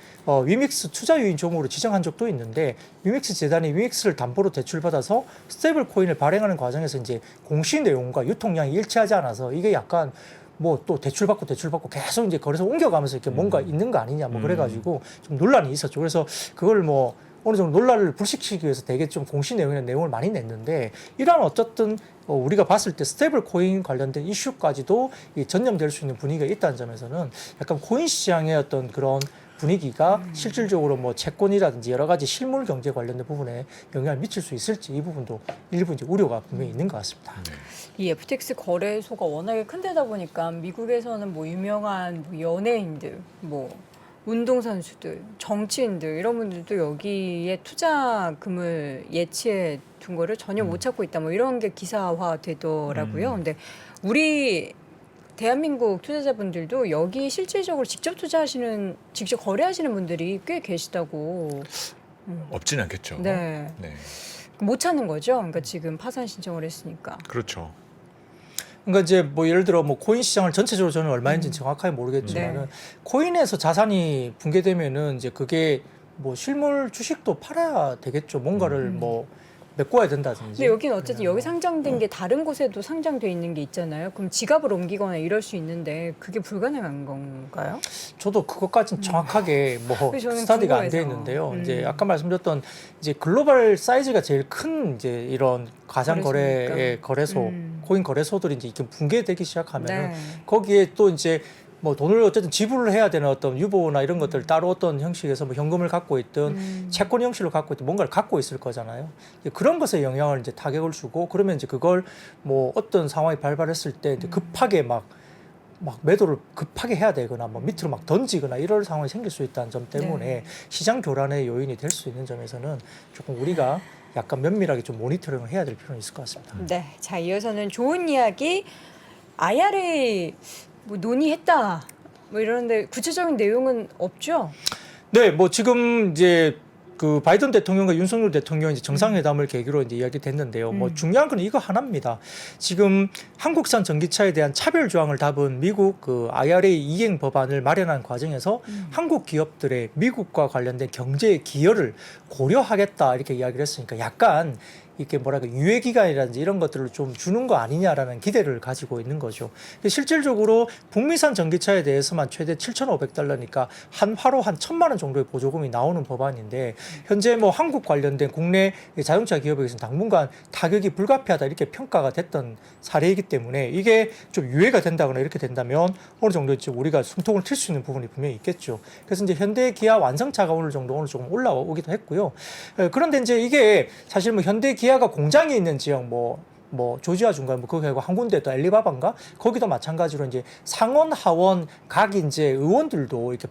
Speaker 3: 위믹스 투자 유인 종목으로 지정한 적도 있는데 위믹스 재단이 위믹스를 담보로 대출받아서 스테이블 코인을 발행하는 과정에서 이제 공시 내용과 유통량이 일치하지 않아서 이게 약간 뭐 또 대출받고 계속 이제 거래소 옮겨가면서 이렇게 뭔가 있는 거 아니냐 뭐 그래가지고 좀 논란이 있었죠. 그래서 그걸 뭐 어느 정도 논란을 불식시키기 위해서 되게 좀 공시 내용이나 내용을 많이 냈는데 이러한 어쨌든 우리가 봤을 때 스테이블 코인 관련된 이슈까지도 전염될 수 있는 분위기가 있다는 점에서는 약간 코인 시장의 어떤 그런 분위기가 실질적으로 뭐 채권이라든지 여러 가지 실물 경제 관련된 부분에 영향을 미칠 수 있을지 이 부분도 일부 이제 우려가 분명히 있는 것 같습니다.
Speaker 1: 이 FTX 거래소가 워낙에 큰 데다 보니까 미국에서는 뭐 유명한 뭐 연예인들, 뭐 운동선수들, 정치인들 이런 분들도 여기에 투자금을 예치해 둔 거를 전혀 못 찾고 있다. 뭐 이런 게 기사화 되더라고요. 근데 우리 대한민국 투자자분들도 여기 실질적으로 직접 투자하시는, 직접 거래하시는 분들이 꽤 계시다고.
Speaker 2: 없진 않겠죠.
Speaker 1: 네.
Speaker 2: 네.
Speaker 1: 못 찾는 거죠. 그러니까 지금 파산 신청을 했으니까.
Speaker 2: 그렇죠.
Speaker 3: 그러니까 이제 뭐 예를 들어 뭐 코인 시장을 전체적으로 저는 얼마인지 정확하게 모르겠지만은
Speaker 1: 네.
Speaker 3: 코인에서 자산이 붕괴되면은 이제 그게 뭐 실물 주식도 팔아야 되겠죠. 뭔가를 뭐 메꿔야 된다든지.
Speaker 1: 근데 여기는 어쨌든 여기
Speaker 3: 뭐
Speaker 1: 상장된 게 다른 곳에도 상장돼 있는 게 있잖아요. 그럼 지갑을 옮기거나 이럴 수 있는데 그게 불가능한 건가요?
Speaker 3: 저도 그것까지는 정확하게 뭐
Speaker 1: 그래서 저는
Speaker 3: 스타디가 안 돼
Speaker 1: 궁금해서.
Speaker 3: 있는데요. 이제 아까 말씀드렸던 이제 글로벌 사이즈가 제일 큰 이제 이런 가상 거래의
Speaker 1: 거래소니까.
Speaker 3: 거래소, 코인 거래소들이 이제 이렇게 붕괴되기 시작하면은
Speaker 1: 네.
Speaker 3: 거기에 또 이제 뭐 돈을 어쨌든 지불을 해야 되는 어떤 유보나 이런 것들 따로 어떤 형식에서 뭐 현금을 갖고 있든 채권 형식으로 갖고 있든 뭔가를 갖고 있을 거잖아요. 그런 것에 영향을 이제 타격을 주고 그러면 이제 그걸 뭐 어떤 상황이 발발했을 때 이제 급하게 막 매도를 급하게 해야 되거나 뭐 밑으로 막 던지거나 이럴 상황이 생길 수 있다는 점 때문에
Speaker 1: 네.
Speaker 3: 시장 교란의 요인이 될 수 있는 점에서는 조금 우리가 약간 면밀하게 좀 모니터링을 해야 될 필요는 있을 것 같습니다.
Speaker 1: 네. 자, 이어서는 좋은 이야기. IRA 뭐 논의했다. 뭐 이러는데 구체적인 내용은 없죠?
Speaker 3: 네, 뭐 지금 이제 그 바이든 대통령과 윤석열 대통령 이제 정상회담을 계기로 이제 이야기됐는데요. 뭐 중요한 건 이거 하나입니다. 지금 한국산 전기차에 대한 차별 조항을 담은 미국 그 IRA 이행 법안을 마련한 과정에서 한국 기업들의 미국과 관련된 경제 기여를 고려하겠다 이렇게 이야기를 했으니까 약간 이렇게 뭐랄까 유예 기간이라든지 이런 것들을 좀 주는 거 아니냐라는 기대를 가지고 있는 거죠. 근데 실질적으로 북미산 전기차에 대해서만 최대 7,500달러니까 한 화로 한 1,000만 원 정도의 보조금이 나오는 법안인데 현재 뭐 한국 관련된 국내 자동차 기업에서는 당분간 타격이 불가피하다 이렇게 평가가 됐던 사례이기 때문에 이게 좀 유예가 된다거나 이렇게 된다면 어느 정도 이제 우리가 숨통을 튈 수 있는 부분이 분명히 있겠죠. 그래서 이제 현대 기아 완성차가 오늘 조금 올라오기도 했고요. 그런데 이제 이게 사실 뭐 현대 기아가 공장이 있는 지역 뭐 조지아 중간 뭐 거기 말고 한 군데 또 엘리바바인가 거기도 마찬가지로 이제 상원 하원 각 이제 의원들도 이렇게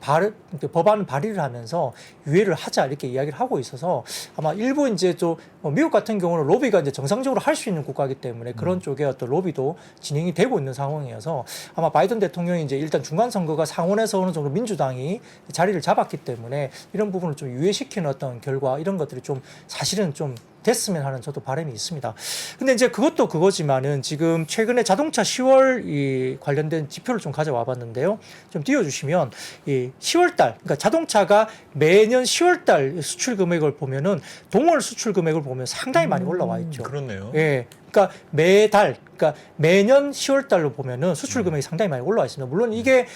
Speaker 3: 법안 발의를 하면서 유예를 하자 이렇게 이야기를 하고 있어서 아마 일부 이제 또 미국 같은 경우는 로비가 이제 정상적으로 할 수 있는 국가이기 때문에 그런 쪽에 어떤 로비도 진행이 되고 있는 상황이어서 아마 바이든 대통령이 이제 일단 중간 선거가 상원에서 어느 정도 민주당이 자리를 잡았기 때문에 이런 부분을 좀 유예시키는 어떤 결과 이런 것들이 좀 사실은 좀 됐으면 하는 저도 바람이 있습니다. 근데 이제 그것도 그거지만은 지금 최근에 자동차 10월 이 관련된 지표를 좀 가져와 봤는데요. 좀 띄워주시면 이 10월 달, 그러니까 자동차가 매년 10월 달 수출 금액을 보면은 동월 수출 금액을 보면 상당히 많이 올라와 있죠.
Speaker 2: 그렇네요.
Speaker 3: 예. 그러니까 매달, 그러니까 매년 10월 달로 보면은 수출 금액이 상당히 많이 올라와 있습니다. 물론 이게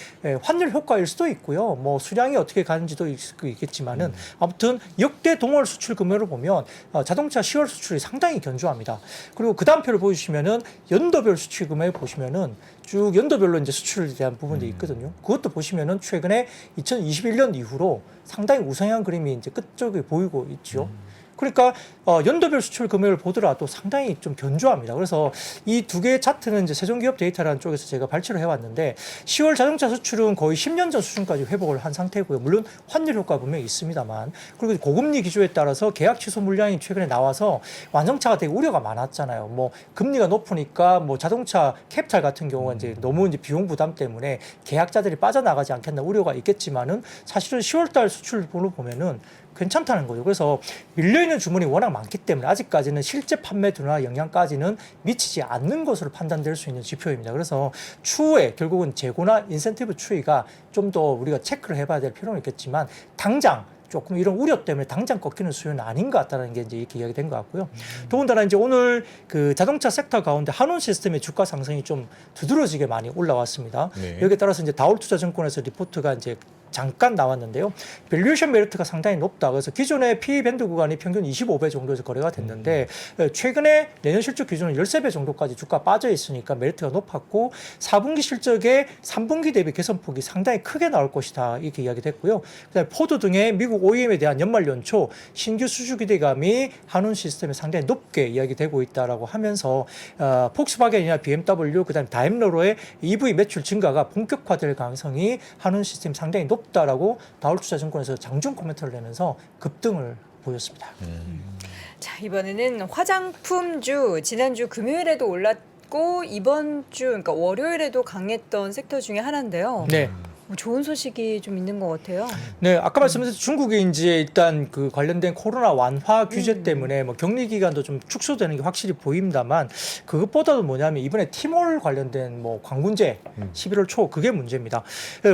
Speaker 3: 환율 효과일 수도 있고요. 뭐 수량이 어떻게 가는지도 있겠지만은 아무튼 역대 동월 수출 금액을 보면 자동차 10월 수출이 상당히 견조합니다. 그리고 그 다음 표를 보시면은 연도별 수출 금액 보시면은 쭉 연도별로 이제 수출에 대한 부분들이 있거든요. 그것도 보시면은 최근에 2021년 이후로 상당히 우상향 그림이 이제 끝쪽에 보이고 있죠. 그러니까 연도별 수출 금액을 보더라도 상당히 좀 견조합니다. 그래서 이 두 개의 차트는 이제 세종기업 데이터라는 쪽에서 제가 발췌를 해왔는데 10월 자동차 수출은 거의 10년 전 수준까지 회복을 한 상태고요. 물론 환율 효과 분명히 있습니다만, 그리고 고금리 기조에 따라서 계약 취소 물량이 최근에 나와서 완성차가 되게 우려가 많았잖아요. 뭐 금리가 높으니까 뭐 자동차 캐피탈 같은 경우가 이제 너무 이제 비용 부담 때문에 계약자들이 빠져나가지 않겠나 우려가 있겠지만은 사실은 10월달 수출로 보면은 괜찮다는 거죠. 그래서 밀려있는 주문이 워낙 많기 때문에 아직까지는 실제 판매 둔화 영향까지는 미치지 않는 것으로 판단될 수 있는 지표입니다. 그래서 추후에 결국은 재고나 인센티브 추이가 좀 더 우리가 체크를 해봐야 될 필요는 있겠지만 당장 조금 이런 우려 때문에 당장 꺾이는 수요는 아닌 것 같다는 게 이제 이렇게 이야기된 것 같고요. 더군다나 이제 오늘 그 자동차 섹터 가운데 한원 시스템의 주가 상승이 좀 두드러지게 많이 올라왔습니다.
Speaker 2: 네.
Speaker 3: 여기에 따라서 이제 다올투자증권에서 리포트가 이제 잠깐 나왔는데요. 밸류에이션 메리트가 상당히 높다. 그래서 기존의 PE 밴드 구간이 평균 25배 정도에서 거래가 됐는데 최근에 내년 실적 기준은 13배 정도까지 주가 빠져 있으니까 메리트가 높았고 4분기 실적에 3분기 대비 개선폭이 상당히 크게 나올 것이다. 이렇게 이야기됐고요. 그다음에 포드 등의 미국 OEM에 대한 연말 연초 신규 수주 기대감이 한운 시스템에 상당히 높게 이야기되고 있다라고 하면서 폭스바겐이나 BMW 그다음에 다임러로의 EV 매출 증가가 본격화될 가능성이 한운 시스템 상당히 높다라고 다올투자증권에서 장중 코멘트를 내면서 급등을 보였습니다.
Speaker 1: 자, 이번에는 화장품주 지난주 금요일에도 올랐고 이번 주 그러니까 월요일에도 강했던 섹터 중에 하나인데요.
Speaker 3: 네.
Speaker 1: 뭐 좋은 소식이 좀 있는 것 같아요.
Speaker 3: 네, 아까 말씀드린 중국이 이제 일단 그 관련된 코로나 완화 규제 때문에 뭐 격리 기간도 좀 축소되는 게 확실히 보입니다만 그것보다도 뭐냐면 이번에 티몰 관련된 뭐 광군제 11월 초 그게 문제입니다.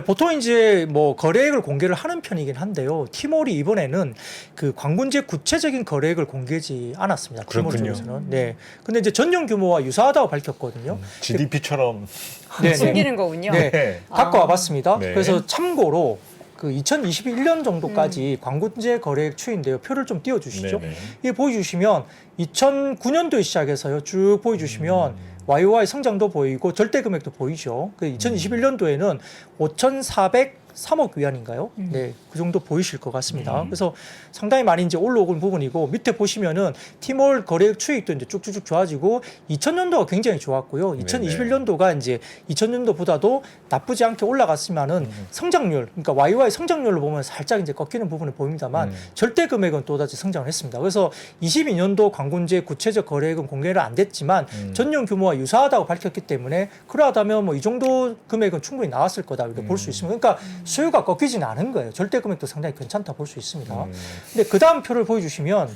Speaker 3: 보통 이제 뭐 거래액을 공개를 하는 편이긴 한데요. 티몰이 이번에는 그 광군제 구체적인 거래액을 공개하지 않았습니다. 티몰
Speaker 2: 그렇군요.
Speaker 3: 쪽에서는. 네. 근데 이제 전년 규모와 유사하다고 밝혔거든요.
Speaker 2: GDP처럼
Speaker 3: 네, 네.
Speaker 1: 숨기는 거군요.
Speaker 3: 네,
Speaker 2: 네.
Speaker 3: 갖고 와봤습니다.
Speaker 2: 네.
Speaker 3: 그래서 참고로 그 2021년 정도까지 광군제 거래액 추이인데요. 표를 좀 띄워주시죠.
Speaker 2: 네네.
Speaker 3: 이게 보여주시면 2009년도에 시작해서요. 쭉 보여주시면 YOY 성장도 보이고 절대 금액도 보이죠. 그 2021년도에는 5,403억 위안인가요? 네, 그 정도 보이실 것 같습니다. 그래서 상당히 많이 이제 올라오는 부분이고 밑에 보시면은 티몰 거래액 추이도 이제 쭉쭉쭉 좋아지고 2000년도가 굉장히 좋았고요. 2021년도가 이제 2000년도보다도 나쁘지 않게 올라갔지만은 성장률, 그러니까 YOY 성장률로 보면 살짝 이제 꺾이는 부분을 보입니다만 절대 금액은 또다시 성장을 했습니다. 그래서 22년도 광군제 구체적 거래액은 공개를 안 됐지만 전년 규모와 유사하다고 밝혔기 때문에 그러하다면 뭐 이 정도 금액은 충분히 나왔을 거다 이렇게 볼 수 있습니다. 그러니까 수요가 꺾이지는 않은 거예요. 절대 금액도 상당히 괜찮다 볼 수 있습니다. 근데 그 다음 표를 보여주시면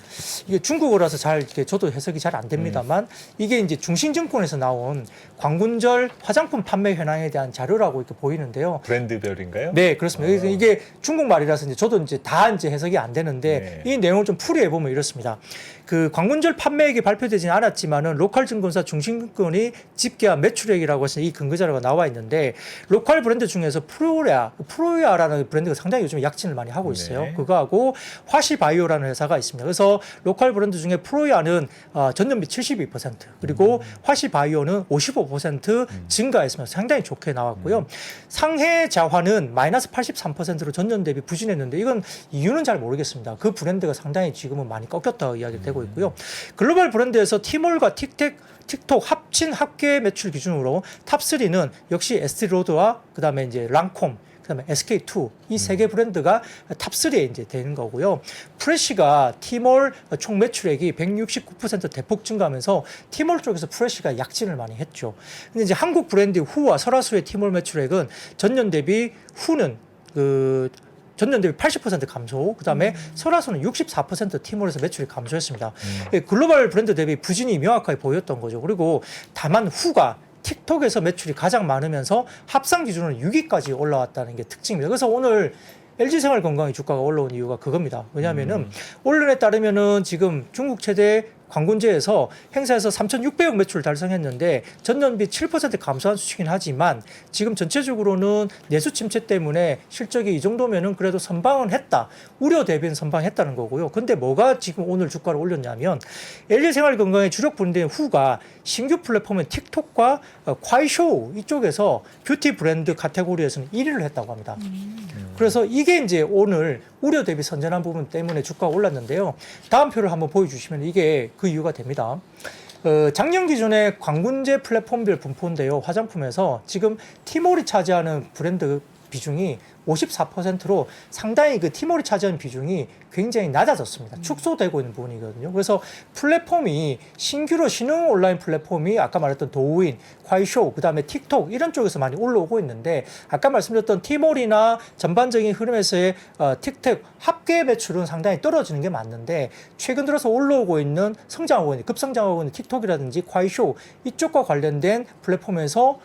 Speaker 3: 이게 중국어라서 잘 이렇게 저도 해석이 잘 안 됩니다만 이게 이제 중신증권에서 나온 광군절 화장품 판매 현황에 대한 자료라고 이렇게 보이는데요.
Speaker 2: 브랜드별인가요?
Speaker 3: 네, 그렇습니다. 그래서 이게 중국말이라서 이제 저도 이제 다 이제 해석이 안 되는데 이 내용을 좀 풀이해 보면 이렇습니다. 그 광군절 판매액이 발표되지는 않았지만은 로컬 증권사 중신증권이 집계한 매출액이라고 해서 이 근거 자료가 나와 있는데 로컬 브랜드 중에서 프로야라는 브랜드가 상당히 요즘 약진을 많이 하고 있어요.
Speaker 2: 네.
Speaker 3: 그거하고 화시바이오라는 회사가 있습니다. 그래서 로컬 브랜드 중에 프로야는 전년비 72% 그리고 화시바이오는 55% 증가했으면서 상당히 좋게 나왔고요. 상해자화는 마이너스 83%로 전년 대비 부진했는데 이건 이유는 잘 모르겠습니다. 그 브랜드가 상당히 지금은 많이 꺾였다고 이야기되고 있고요. 글로벌 브랜드에서 티몰과 틱톡 합친 합계 매출 기준으로 탑3는 역시 에스티로드와 그다음에 이제 랑콤 그다음에 SK2 이 세 개 브랜드가 탑3에 이제 되는 거고요. 프레시가 티몰 총 매출액이 169% 대폭 증가하면서 티몰 쪽에서 프레시가 약진을 많이 했죠. 근데 이제 한국 브랜드 후와 설화수의 티몰 매출액은 전년 대비 후는 전년 대비 80% 감소, 그 다음에 설화수는 64% 티몰에서 매출이 감소했습니다. 글로벌 브랜드 대비 부진이 명확하게 보였던 거죠. 그리고 다만 후가 틱톡에서 매출이 가장 많으면서 합상 기준으로 6위까지 올라왔다는 게 특징입니다. 그래서 오늘 LG생활건강의 주가가 올라온 이유가 그겁니다. 왜냐하면은 언론에 따르면은 지금 중국 최대 관군제에서 행사에서 3,600억 매출 달성했는데 전년비 7% 감소한 수치긴 하지만 지금 전체적으로는 내수 침체 때문에 실적이 이 정도면은 그래도 선방은 했다. 우려 대비는 선방했다는 거고요. 근데 뭐가 지금 오늘 주가를 올렸냐면 LG 생활건강의 주력 브랜드인 후가 신규 플랫폼인 틱톡과 콰이쇼 이쪽에서 뷰티 브랜드 카테고리에서는 1위를 했다고 합니다. 그래서 이게 이제 오늘 우려 대비 선전한 부분 때문에 주가가 올랐는데요. 다음 표를 한번 보여주시면 이게 그 이유가 됩니다. 작년 기준에 광군제 플랫폼별 분포인데요. 화장품에서 지금 티몰이 차지하는 브랜드 비중이 54%로 상당히 그 티몰이 차지하는 비중이 굉장히 낮아졌습니다. 축소되고 있는 부분이거든요. 그래서 플랫폼이 신규로 신흥 온라인 플랫폼이 아까 말했던 도우인, 콰이쇼, 그다음에 틱톡 이런 쪽에서 많이 올라오고 있는데 아까 말씀드렸던 티몰이나 전반적인 흐름에서의 틱톡 합계 매출은 상당히 떨어지는 게 맞는데 최근 들어서 올라오고 있는 성장하고 있는 급성장하고 있는 틱톡이라든지 콰이쇼 이쪽과 관련된 플랫폼에서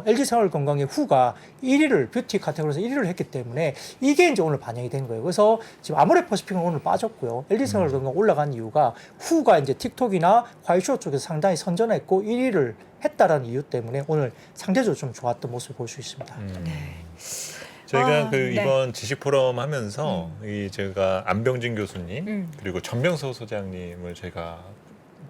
Speaker 3: LG생활건강의 후가 1위를 뷰티 카테고리에서 1위를 했기 때문에 이게 이제 오늘 반영이 된 거예요. 그래서 지금 아모레퍼시픽은 오늘 빠졌고요. LG생활건강 올라간 이유가 후가 이제 틱톡이나 콰이쇼 쪽에서 상당히 선전했고 1위를 했다라는 이유 때문에 오늘 상대적으로 좀 좋았던 모습을 볼 수 있습니다.
Speaker 2: 저희가 그
Speaker 1: 네.
Speaker 2: 이번 지식 포럼 하면서 이 제가 안병진 교수님 그리고 전명서 소장님을 제가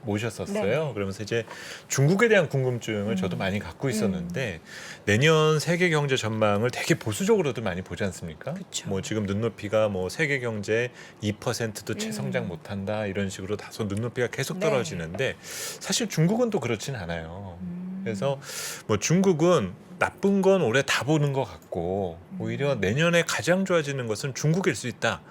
Speaker 2: 모셨었어요.
Speaker 1: 네.
Speaker 2: 그러면서 이제 중국에 대한 궁금증을 저도 많이 갖고 있었는데 내년 세계 경제 전망을 되게 보수적으로도 많이 보지 않습니까?
Speaker 1: 그쵸.
Speaker 2: 뭐 지금 눈높이가 뭐 세계 경제 2%도 채성장 못한다 이런 식으로 다소 눈높이가 계속
Speaker 1: 네.
Speaker 2: 떨어지는데 사실 중국은 또 그렇진 않아요. 그래서 뭐 중국은 나쁜 건 올해 다 보는 것 같고 오히려 내년에 가장 좋아지는 것은 중국일 수 있다.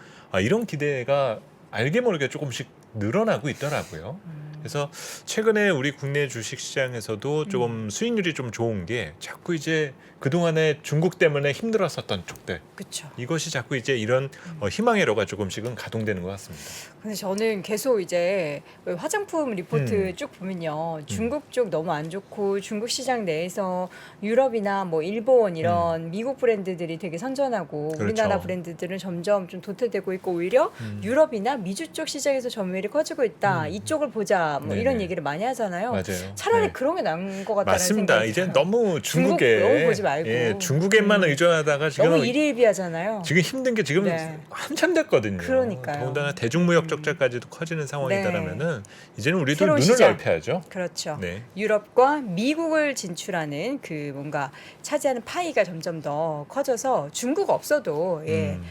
Speaker 2: 이런 기대가 알게 모르게 조금씩 늘어나고 있더라고요. 그래서 최근에 우리 국내 주식 시장에서도 좀 수익률이 좀 좋은 게 자꾸 이제 그동안에 중국 때문에 힘들었었던 쪽들
Speaker 1: 그렇죠.
Speaker 2: 이것이 자꾸 이제 이런 희망의 로가 조금씩은 가동되는 것 같습니다.
Speaker 1: 근데 저는 계속 이제 화장품 리포트 쭉 보면요. 중국 쪽 너무 안 좋고 중국 시장 내에서 유럽이나 뭐 일본 이런 미국 브랜드들이 되게 선전하고
Speaker 2: 그렇죠.
Speaker 1: 우리나라 브랜드들은 점점 좀 도태되고 있고 오히려 유럽이나 미주 쪽 시장에서 점유율이 커지고 있다. 이쪽을 보자. 뭐
Speaker 2: 네네.
Speaker 1: 이런 얘기를 많이 하잖아요.
Speaker 2: 맞아요.
Speaker 1: 차라리
Speaker 2: 네.
Speaker 1: 그런 게 나은 것 같다는
Speaker 2: 맞습니다.
Speaker 1: 생각이
Speaker 2: 이제
Speaker 1: 들어요.
Speaker 2: 너무 중국에
Speaker 1: 너무 보지 말고.
Speaker 2: 예, 중국에만 의존하다가 지금
Speaker 1: 너무 일희일비하잖아요.
Speaker 2: 지금 힘든 게 지금
Speaker 1: 네.
Speaker 2: 한참 됐거든요.
Speaker 1: 그러니까요.
Speaker 2: 더군다나 대중무역 적자까지도 커지는 상황이다라면은 이제는 우리도
Speaker 1: 새로운
Speaker 2: 눈을
Speaker 1: 시장.
Speaker 2: 넓혀야죠.
Speaker 1: 그렇죠.
Speaker 2: 네.
Speaker 1: 유럽과 미국을 진출하는 그 뭔가 차지하는 파이가 점점 더 커져서 중국 없어도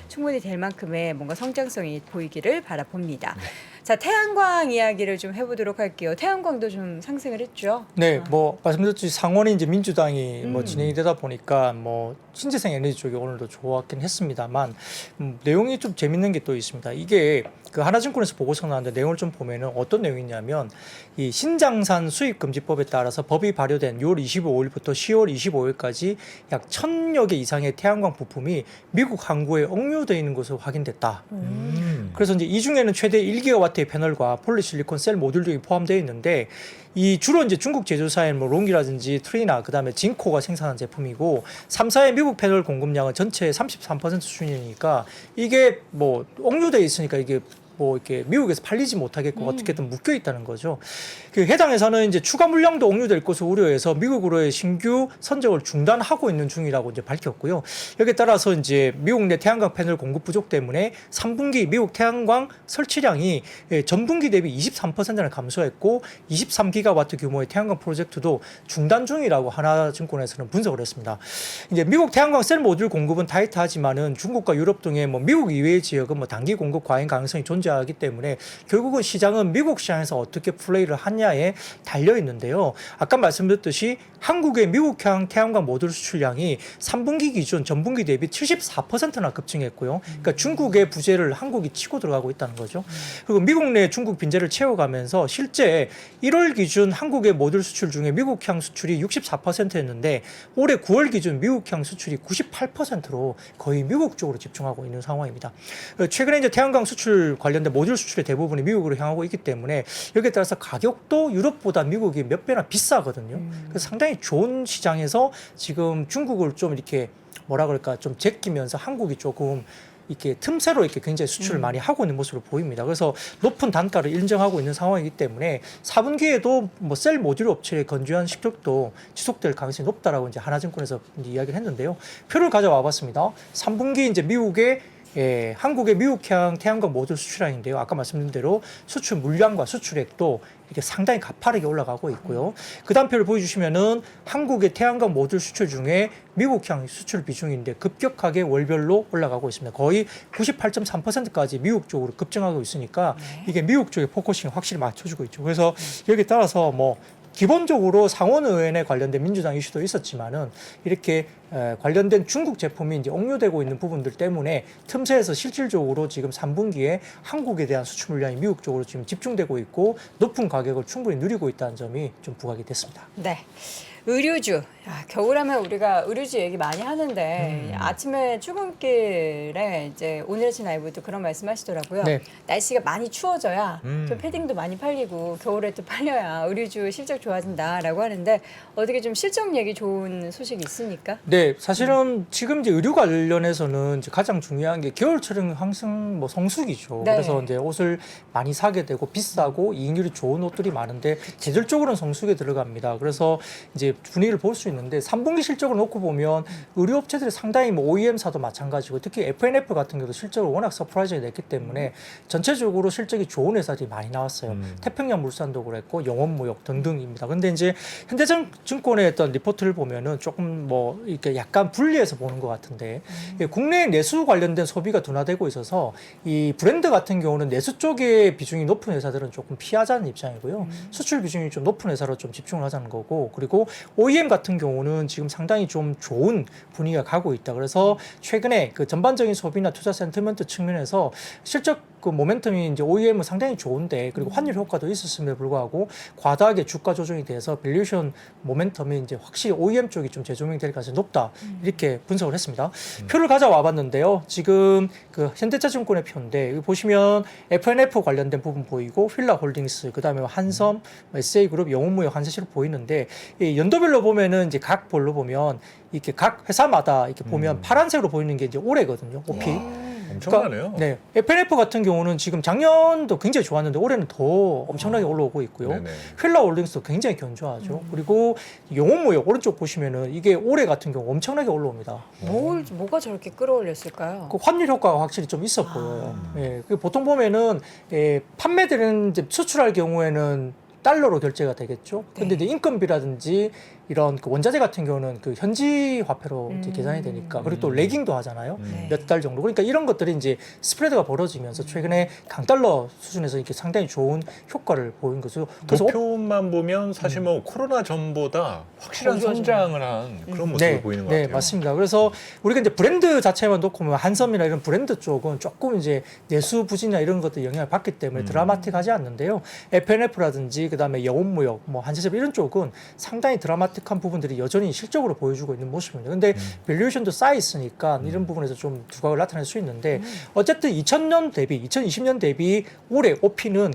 Speaker 1: 충분히 될 만큼의 뭔가 성장성이 보이기를 바라봅니다. 자, 태양광 이야기를 좀 해보도록 할게요. 태양광도 좀 상승을 했죠.
Speaker 3: 네, 뭐 말씀드렸듯이 상원이 이제 민주당이 뭐 진행이 되다 보니까 뭐 신재생 에너지 쪽이 오늘도 좋았긴 했습니다만 내용이 좀 재밌는 게 또 있습니다. 이게 그 하나증권에서 보고서 나왔는데 내용을 좀 보면은 어떤 내용이냐면 이 신장산 수입금지법에 따라서 법이 발효된 6월 25일부터 10월 25일까지 약 1,000여 개 이상의 태양광 부품이 미국 항구에 억류되어 있는 것으로 확인됐다. 그래서 이제 이 중에는 최대 1기가와트의 패널과 폴리실리콘 셀 모듈 등이 포함되어 있는데 이 주로 이제 중국 제조사인 뭐 롱기라든지 트리나 그다음에 진코가 생산한 제품이고 3사의 미국 패널 공급량은 전체의 33% 수준이니까 이게 뭐 억류되어 있으니까 이게 뭐 이렇게 미국에서 팔리지 못하겠고 어떻게든 묶여 있다는 거죠. 그 해당 회사는 이제 추가 물량도 억류될 것을 우려해서 미국으로의 신규 선적을 중단하고 있는 중이라고 이제 밝혔고요. 여기에 따라서 이제 미국 내 태양광 패널 공급 부족 때문에 3분기 미국 태양광 설치량이 전분기 대비 23%나 감소했고 23기가와트 규모의 태양광 프로젝트도 중단 중이라고 하나증권에서는 분석을 했습니다. 이제 미국 태양광 셀 모듈 공급은 타이트하지만은 중국과 유럽 등의 뭐 미국 이외의 지역은 뭐 단기 공급 과잉 가능성이 존재하기 때문에 결국은 시장은 미국 시장에서 어떻게 플레이를 하냐에 달려 있는데요. 아까 말씀드렸듯이 한국의 미국형 태양광 모듈 수출량이 3분기 기준 전분기 대비 74%나 급증했고요. 그러니까 중국의 부재를 한국이 치고 들어가고 있다는 거죠. 그리고 미국 내 중국 빈재를 채워가면서 실제 1월 기준 한국의 모듈 수출 중에 미국향 수출이 64%였는데 올해 9월 기준 미국향 수출이 98%로 거의 미국 쪽으로 집중하고 있는 상황입니다. 최근에 이제 태양광 수출 관련된 모듈 수출의 대부분이 미국으로 향하고 있기 때문에 여기에 따라서 가격도 유럽보다 미국이 몇 배나 비싸거든요. 그래서 상당히 좋은 시장에서 지금 중국을 좀 이렇게 뭐라 그럴까 좀 제끼면서 한국이 조금 이렇게 틈새로 이렇게 굉장히 수출을 많이 하고 있는 모습으로 보입니다. 그래서 높은 단가를 인정하고 있는 상황이기 때문에 4분기에도 뭐 셀 모듈 업체의 건조한 실적도 지속될 가능성이 높다라고 이제 하나증권에서 이제 이야기를 했는데요. 표를 가져와 봤습니다. 3분기 이제 미국의 한국의 미국향 태양광 모듈 수출량인데요. 아까 말씀드린 대로 수출 물량과 수출액도 이게 상당히 가파르게 올라가고 있고요. 그 다음 표를 보여주시면은 한국의 태양광 모듈 수출 중에 미국향 수출 비중인데 급격하게 월별로 올라가고 있습니다. 거의 98.3%까지 미국 쪽으로 급증하고 있으니까 이게 미국 쪽에 포커싱이 확실히 맞춰주고 있죠. 그래서 여기에 따라서 뭐 기본적으로 상원의원에 관련된 민주당 이슈도 있었지만은 이렇게 관련된 중국 제품이 이제 옥류되고 있는 부분들 때문에 틈새에서 실질적으로 지금 3분기에 한국에 대한 수출 물량이 미국 쪽으로 지금 집중되고 있고 높은 가격을 충분히 누리고 있다는 점이 좀 부각이 됐습니다.
Speaker 1: 네. 의류주. 겨울하면 우리가 의류주 얘기 많이 하는데 아침에 출근길에 이제 오늘 아침 라이브도 그런 말씀하시더라고요.
Speaker 3: 네.
Speaker 1: 날씨가 많이 추워져야 좀 패딩도 많이 팔리고 겨울에 또 팔려야 의류주 실적 좋아진다라고 하는데 어떻게 좀 실적 얘기 좋은 소식이 있습니까?
Speaker 3: 네, 사실은 지금 이제 의류 관련해서는 이제 가장 중요한 게 겨울철은 항상 뭐 성수기죠.
Speaker 1: 네.
Speaker 3: 그래서 이제 옷을 많이 사게 되고 비싸고 이익률이 좋은 옷들이 많은데 계절적으로는 성수기에 들어갑니다. 그래서 이제 분위기를 볼 수 있는데 3분기 실적을 놓고 보면 의류 업체들이 상당히 뭐 OEM사도 마찬가지고 특히 FNF 같은 경우도 실적을 워낙 서프라이즈가 냈기 때문에 전체적으로 실적이 좋은 회사들이 많이 나왔어요. 태평양 물산도 그랬고 영원무역 등등입니다. 근데 이제 현대증권의 어떤 리포트를 보면은 조금 뭐 이렇게 약간 분리해서 보는 것 같은데 국내 내수 관련된 소비가 둔화되고 있어서 이 브랜드 같은 경우는 내수 쪽에 비중이 높은 회사들은 조금 피하자는 입장이고요. 수출 비중이 좀 높은 회사로 좀 집중을 하자는 거고 그리고 OEM 같은 경우는 지금 상당히 좀 좋은 분위기가 가고 있다. 그래서 최근에 그 전반적인 소비나 투자 센티먼트 측면에서 실적 그 모멘텀이 이제 OEM은 상당히 좋은데 그리고 환율 효과도 있었음에도 불구하고 과다하게 주가 조정이 돼서 밸류에이션 모멘텀이 이제 확실히 OEM 쪽이 좀 재조명이 될 가능성이 높다. 이렇게 분석을 했습니다. 표를 가져와 봤는데요. 지금 그 현대차증권의 표인데 여기 보시면 FNF 관련된 부분 보이고 휠라홀딩스 그다음에 한섬, SA그룹, 영웅무역, 한세시로 보이는데 이 연도별로 보면은 이제 각 볼로 보면 이렇게 각 회사마다 이렇게 보면 파란색으로 보이는 게 이제 올해거든요. OP.
Speaker 2: 엄청나네요.
Speaker 3: 네, FNF 같은 경우는 지금 작년도 굉장히 좋았는데 올해는 더 엄청나게 올라오고 있고요.
Speaker 2: 네네.
Speaker 3: 휠라홀딩스도 굉장히 견조하죠. 그리고 영웅무역 오른쪽 보시면은 이게 올해 같은 경우 엄청나게 올라옵니다.
Speaker 1: 뭐가 저렇게 끌어올렸을까요?
Speaker 3: 그 환율 효과가 확실히 좀 있어 보여요. 예, 그 보통 보면은 판매들은 이제 수출할 경우에는 달러로 결제가 되겠죠. 근데 이제 인건비라든지 이런 그 원자재 같은 경우는 그 현지 화폐로 이제 계산이 되니까 그리고 또 레깅도 하잖아요.
Speaker 1: 네.
Speaker 3: 몇 달 정도. 그러니까 이런 것들이 이제 스프레드가 벌어지면서 최근에 강달러 수준에서 이렇게 상당히 좋은 효과를 보인 거죠. 그래서
Speaker 2: 목표만 보면 사실 뭐 코로나 전보다 확실한 성장을 한 그런 모습을 보이는 것 같아요.
Speaker 3: 네, 맞습니다. 그래서 우리가 이제 브랜드 자체만 놓고 보면 한섬이나 이런 브랜드 쪽은 조금 이제 내수 부진이나 이런 것들 영향을 받기 때문에 드라마틱하지 않는데요. FNF라든지 그다음에 영혼무역, 뭐 한세섭 이런 쪽은 상당히 드라마틱한 부분들이 여전히 실적으로 보여주고 있는 모습입니다. 근데 밸류에이션도 쌓여 있으니까 이런 부분에서 좀 두각을 나타낼 수 있는데 어쨌든 2020년 대비 올해 OP는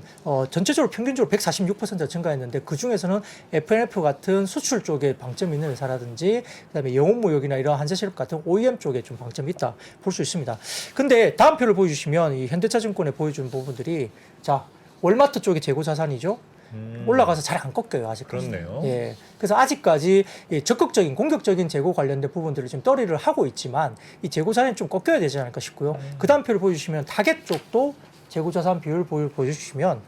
Speaker 3: 전체적으로 평균적으로 146%가 증가했는데 그 중에서는 FNF 같은 수출 쪽에 방점이 있는 회사라든지 그다음에 영혼무역이나 이런 한세실업 같은 OEM 쪽에 좀 방점이 있다 볼 수 있습니다. 근데 다음 표를 보여주시면 이 현대차증권에 보여준 부분들이 자 월마트 쪽이 재고 자산이죠. 올라가서 잘 안 꺾여요 아직까지.
Speaker 2: 그렇네요.
Speaker 3: 예, 그래서 아직까지 이 적극적인 공격적인 재고 관련된 부분들을 좀 떨이를 하고 있지만 이 재고 자산이 좀 꺾여야 되지 않을까 싶고요. 그 다음 표를 보여주시면 타겟 쪽도 재고 자산 비율 보여주시면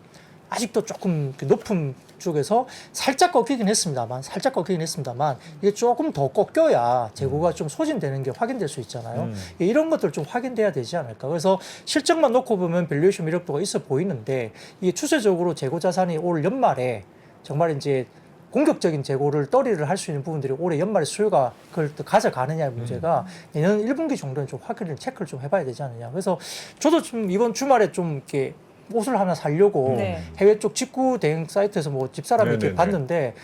Speaker 3: 아직도 조금 높은 쪽에서 살짝 꺾이긴 했습니다만 이게 조금 더 꺾여야 재고가 좀 소진되는 게 확인될 수 있잖아요. 이런 것들 좀 확인돼야 되지 않을까. 그래서 실적만 놓고 보면 밸류에이션 매력도가 있어 보이는데 이게 추세적으로 재고 자산이 올 연말에 정말 이제 공격적인 재고를 떨이를 할 수 있는 부분들이 올해 연말에 수요가 그걸 또 가져가느냐의 문제가 내년 1분기 정도는 좀 확인을 체크를 좀 해봐야 되지 않느냐. 그래서 저도 좀 이번 주말에 좀 이렇게 옷을 하나 사려고
Speaker 1: 네.
Speaker 3: 해외 쪽 직구 대행 사이트에서 뭐 집사람이 이렇게
Speaker 2: 네네네.
Speaker 3: 봤는데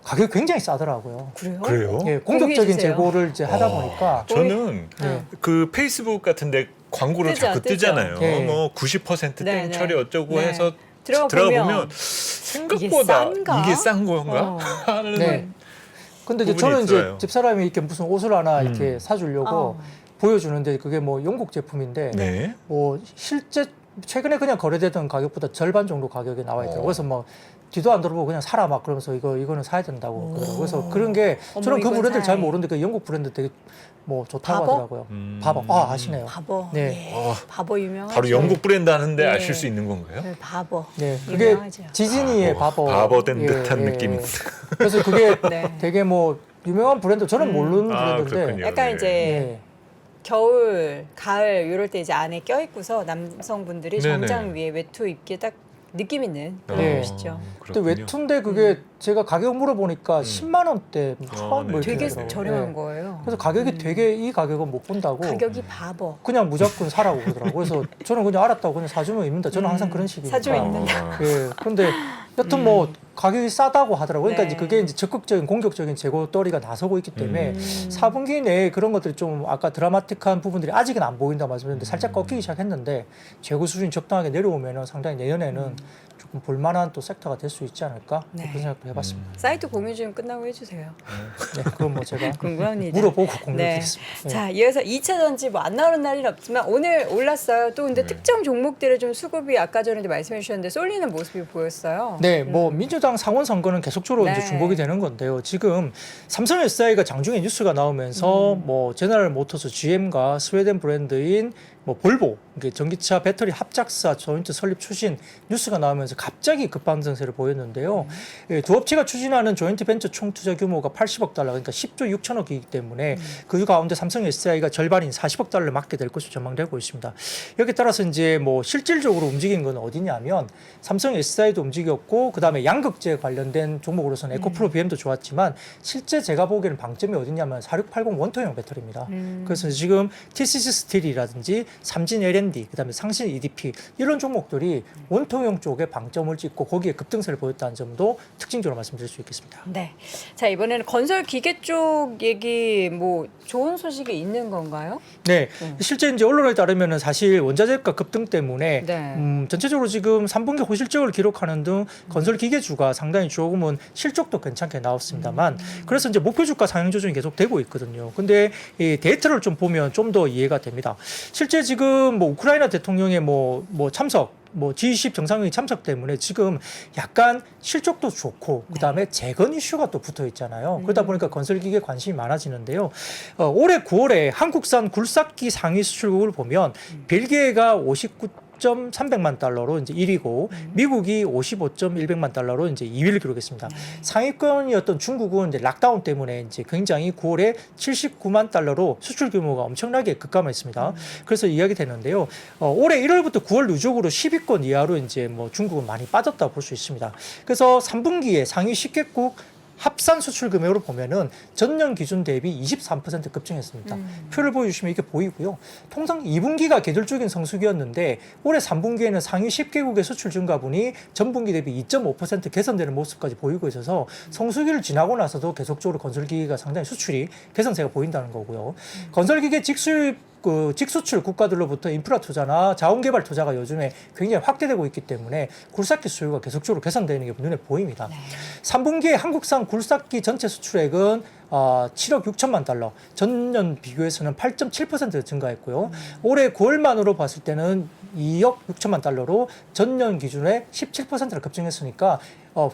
Speaker 3: 가격이 굉장히 싸더라고요.
Speaker 2: 그래요?
Speaker 3: 예, 공격적인
Speaker 1: 공유해주세요.
Speaker 3: 재고를 이제 하다 보니까
Speaker 2: 저는
Speaker 3: 네.
Speaker 2: 그 페이스북 같은데 광고를
Speaker 1: 뜨죠,
Speaker 2: 자꾸
Speaker 1: 뜨죠.
Speaker 2: 뜨잖아요.
Speaker 3: 네.
Speaker 2: 뭐 90%
Speaker 1: 네, 네.
Speaker 2: 땡처리 어쩌고
Speaker 1: 네.
Speaker 2: 해서
Speaker 1: 들어가 보면
Speaker 2: 생각보다
Speaker 1: 싼가?
Speaker 2: 이게 싼 건가 하는
Speaker 3: 네. 근데 이제
Speaker 2: 부분이
Speaker 3: 저는
Speaker 2: 있어요.
Speaker 3: 이제 집사람이 이렇게 무슨 옷을 하나 이렇게 사주려고 보여주는데 그게 뭐 영국 제품인데
Speaker 2: 네.
Speaker 3: 뭐 실제 최근에 그냥 거래되던 가격보다 절반 정도 가격에 나와 있더라고요. 그래서 뭐 뒤도 안 돌아보고 그냥 사라 막 그러면서 이거는 사야 된다고 그러더라고요. 그래서 그런 게
Speaker 1: 어머,
Speaker 3: 저는 그
Speaker 1: 이건
Speaker 3: 브랜드를 잘
Speaker 1: 사야지.
Speaker 3: 모르는데 그 영국 브랜드 되게 뭐 좋다고
Speaker 1: 바버?
Speaker 3: 하더라고요. 바버. 아, 아시네요.
Speaker 1: 바버.
Speaker 3: 네.
Speaker 1: 예. 바버 유명하죠.
Speaker 2: 바로 영국 브랜드 하는데
Speaker 1: 네.
Speaker 2: 아실 수 있는 건가요?
Speaker 1: 네, 바버.
Speaker 3: 네. 그게
Speaker 1: 유명하죠.
Speaker 3: 지진이의 바버.
Speaker 2: 바버된 듯한 느낌.
Speaker 3: 그래서 그게
Speaker 1: 네.
Speaker 3: 되게 뭐 유명한 브랜드 저는 모르는
Speaker 2: 아,
Speaker 3: 브랜드인데
Speaker 2: 그렇군요.
Speaker 1: 약간
Speaker 2: 네.
Speaker 1: 이제
Speaker 3: 네.
Speaker 1: 겨울, 가을 이럴 때 이제 안에 껴입고서 남성분들이
Speaker 2: 네네.
Speaker 1: 정장 위에 외투 입기에 딱 느낌 있는 그런
Speaker 3: 네.
Speaker 1: 옷이죠.
Speaker 3: 근데 외투인데 그게 제가 가격 물어보니까 10만 원대
Speaker 2: 네,
Speaker 3: 뭐 이렇게
Speaker 1: 되게
Speaker 3: 되더라고요.
Speaker 1: 저렴한
Speaker 3: 네.
Speaker 1: 거예요.
Speaker 3: 그래서 가격이 되게 이 가격은 못 본다고
Speaker 1: 가격이 바버.
Speaker 3: 그냥 무조건 사라고 그러더라고요. 그래서 저는 그냥 알았다고 그냥 사주면 입는다. 저는 항상 그런 식이니까.
Speaker 1: 사주면 입는다.
Speaker 3: 예. 그런데 여튼 뭐 가격이 싸다고 하더라고요. 그러니까
Speaker 1: 네.
Speaker 3: 이제 그게 이제 적극적인 공격적인 재고떨이가 나서고 있기 때문에 4분기 내에 그런 것들이 좀 아까 드라마틱한 부분들이 아직은 안 보인다 말씀드렸는데 살짝 꺾이기 시작했는데 재고 수준이 적당하게 내려오면은 상당히 내년에는 조금 볼만한 또 섹터가 될 수 있지 않을까
Speaker 1: 네.
Speaker 3: 그런 생각도 해봤습니다.
Speaker 1: 사이트 공유 좀 끝나고 해주세요.
Speaker 3: 네, 그건 뭐 제가
Speaker 1: 궁금합니다.
Speaker 3: 물어보고
Speaker 1: 네.
Speaker 3: 공유드리겠습니다. 네.
Speaker 1: 자, 이어서 2차 전지 뭐 안 나오는 날은 없지만 오늘 올랐어요. 또 근데 특정 종목들의 좀 수급이 아까 전에도 말씀해 주셨는데 쏠리는 모습이 보였어요.
Speaker 3: 네, 뭐 민주당 상원 선거는 계속적으로
Speaker 1: 네.
Speaker 3: 이제 중복이 되는 건데요. 지금 삼성 SDI가 장중에 뉴스가 나오면서 뭐 제너럴 모터스 GM과 스웨덴 브랜드인 뭐 볼보 이게 전기차 배터리 합작사 조인트 설립 추진 뉴스가 나오면서 갑자기 급반등세를 보였는데요. 예, 두 업체가 추진하는 조인트 벤처 총 투자 규모가 80억 달러, 그러니까 10조 6천억이기 때문에 그 가운데 삼성 SDI가 절반인 40억 달러를 맡게 될 것으로 전망되고 있습니다. 여기에 따라서 이제 뭐 실질적으로 움직인 건 어디냐면 삼성 SDI도 움직였고 그다음에 양극재 관련된 종목으로서는 에코프로 BM도 좋았지만 실제 제가 보기에는 방점이 어디냐면 4680 원통형 배터리입니다. 그래서 지금 TCC 스틸이라든지 삼진 L&D, 그다음에 상신 EDP 이런 종목들이 원통형 쪽에 방점을 찍고 거기에 급등세를 보였다는 점도 특징적으로 말씀드릴 수 있겠습니다.
Speaker 1: 네. 자, 이번에는 건설 기계 쪽 얘기 뭐 좋은 소식이 있는 건가요?
Speaker 3: 네, 실제 이제 언론에 따르면은 사실 원자재가 급등 때문에
Speaker 1: 네.
Speaker 3: 전체적으로 지금 3분기 호실적을 기록하는 등 건설 기계주가 상당히 조금은 실적도 괜찮게 나왔습니다만 그래서 이제 목표 주가 상향 조정이 계속 되고 있거든요. 근데 이 데이터를 좀 보면 좀 더 이해가 됩니다. 실제 지금 뭐 우크라이나 대통령의 뭐 참석 뭐 G20 정상회의 참석 때문에 지금 약간 실적도 좋고 그다음에 재건 이슈가 또 붙어 있잖아요. 그러다 보니까 건설기계에 관심이 많아지는데요. 올해 9월에 한국산 굴삭기 상위 수출국을 보면 벨기에가 59.300만 달러로 이제 1위고 미국이 55.100만 달러로 이제 2위를 기록했습니다. 상위권이었던 중국은 이제 락다운 때문에 이제 굉장히 9월에 79만 달러로 수출 규모가 엄청나게 급감했습니다. 그래서 이야기 되는데요. 올해 1월부터 9월 누적으로 10위권 이하로 이제 뭐 중국은 많이 빠졌다 볼 수 있습니다. 그래서 3분기에 상위 10개국 합산 수출 금액으로 보면은 전년 기준 대비 23% 급증했습니다. 표를 보여주시면 이게 보이고요. 통상 2분기가 계절적인 성수기였는데 올해 3분기에는 상위 10개국의 수출 증가분이 전분기 대비 2.5% 개선되는 모습까지 보이고 있어서 성수기를 지나고 나서도 계속적으로 건설기계가 상당히 수출이 개선세가 보인다는 거고요. 건설기계 직수출 국가들로부터 인프라 투자나 자원개발 투자가 요즘에 굉장히 확대되고 있기 때문에 굴삭기 수요가 계속적으로 개선되는 게 눈에 보입니다. 3분기에 한국산 굴삭기 전체 수출액은 7억 6천만 달러, 전년 비교해서는 8.7% 증가했고요. 올해 9월만으로 봤을 때는 2억 6천만 달러로 전년 기준에 17%를 급증했으니까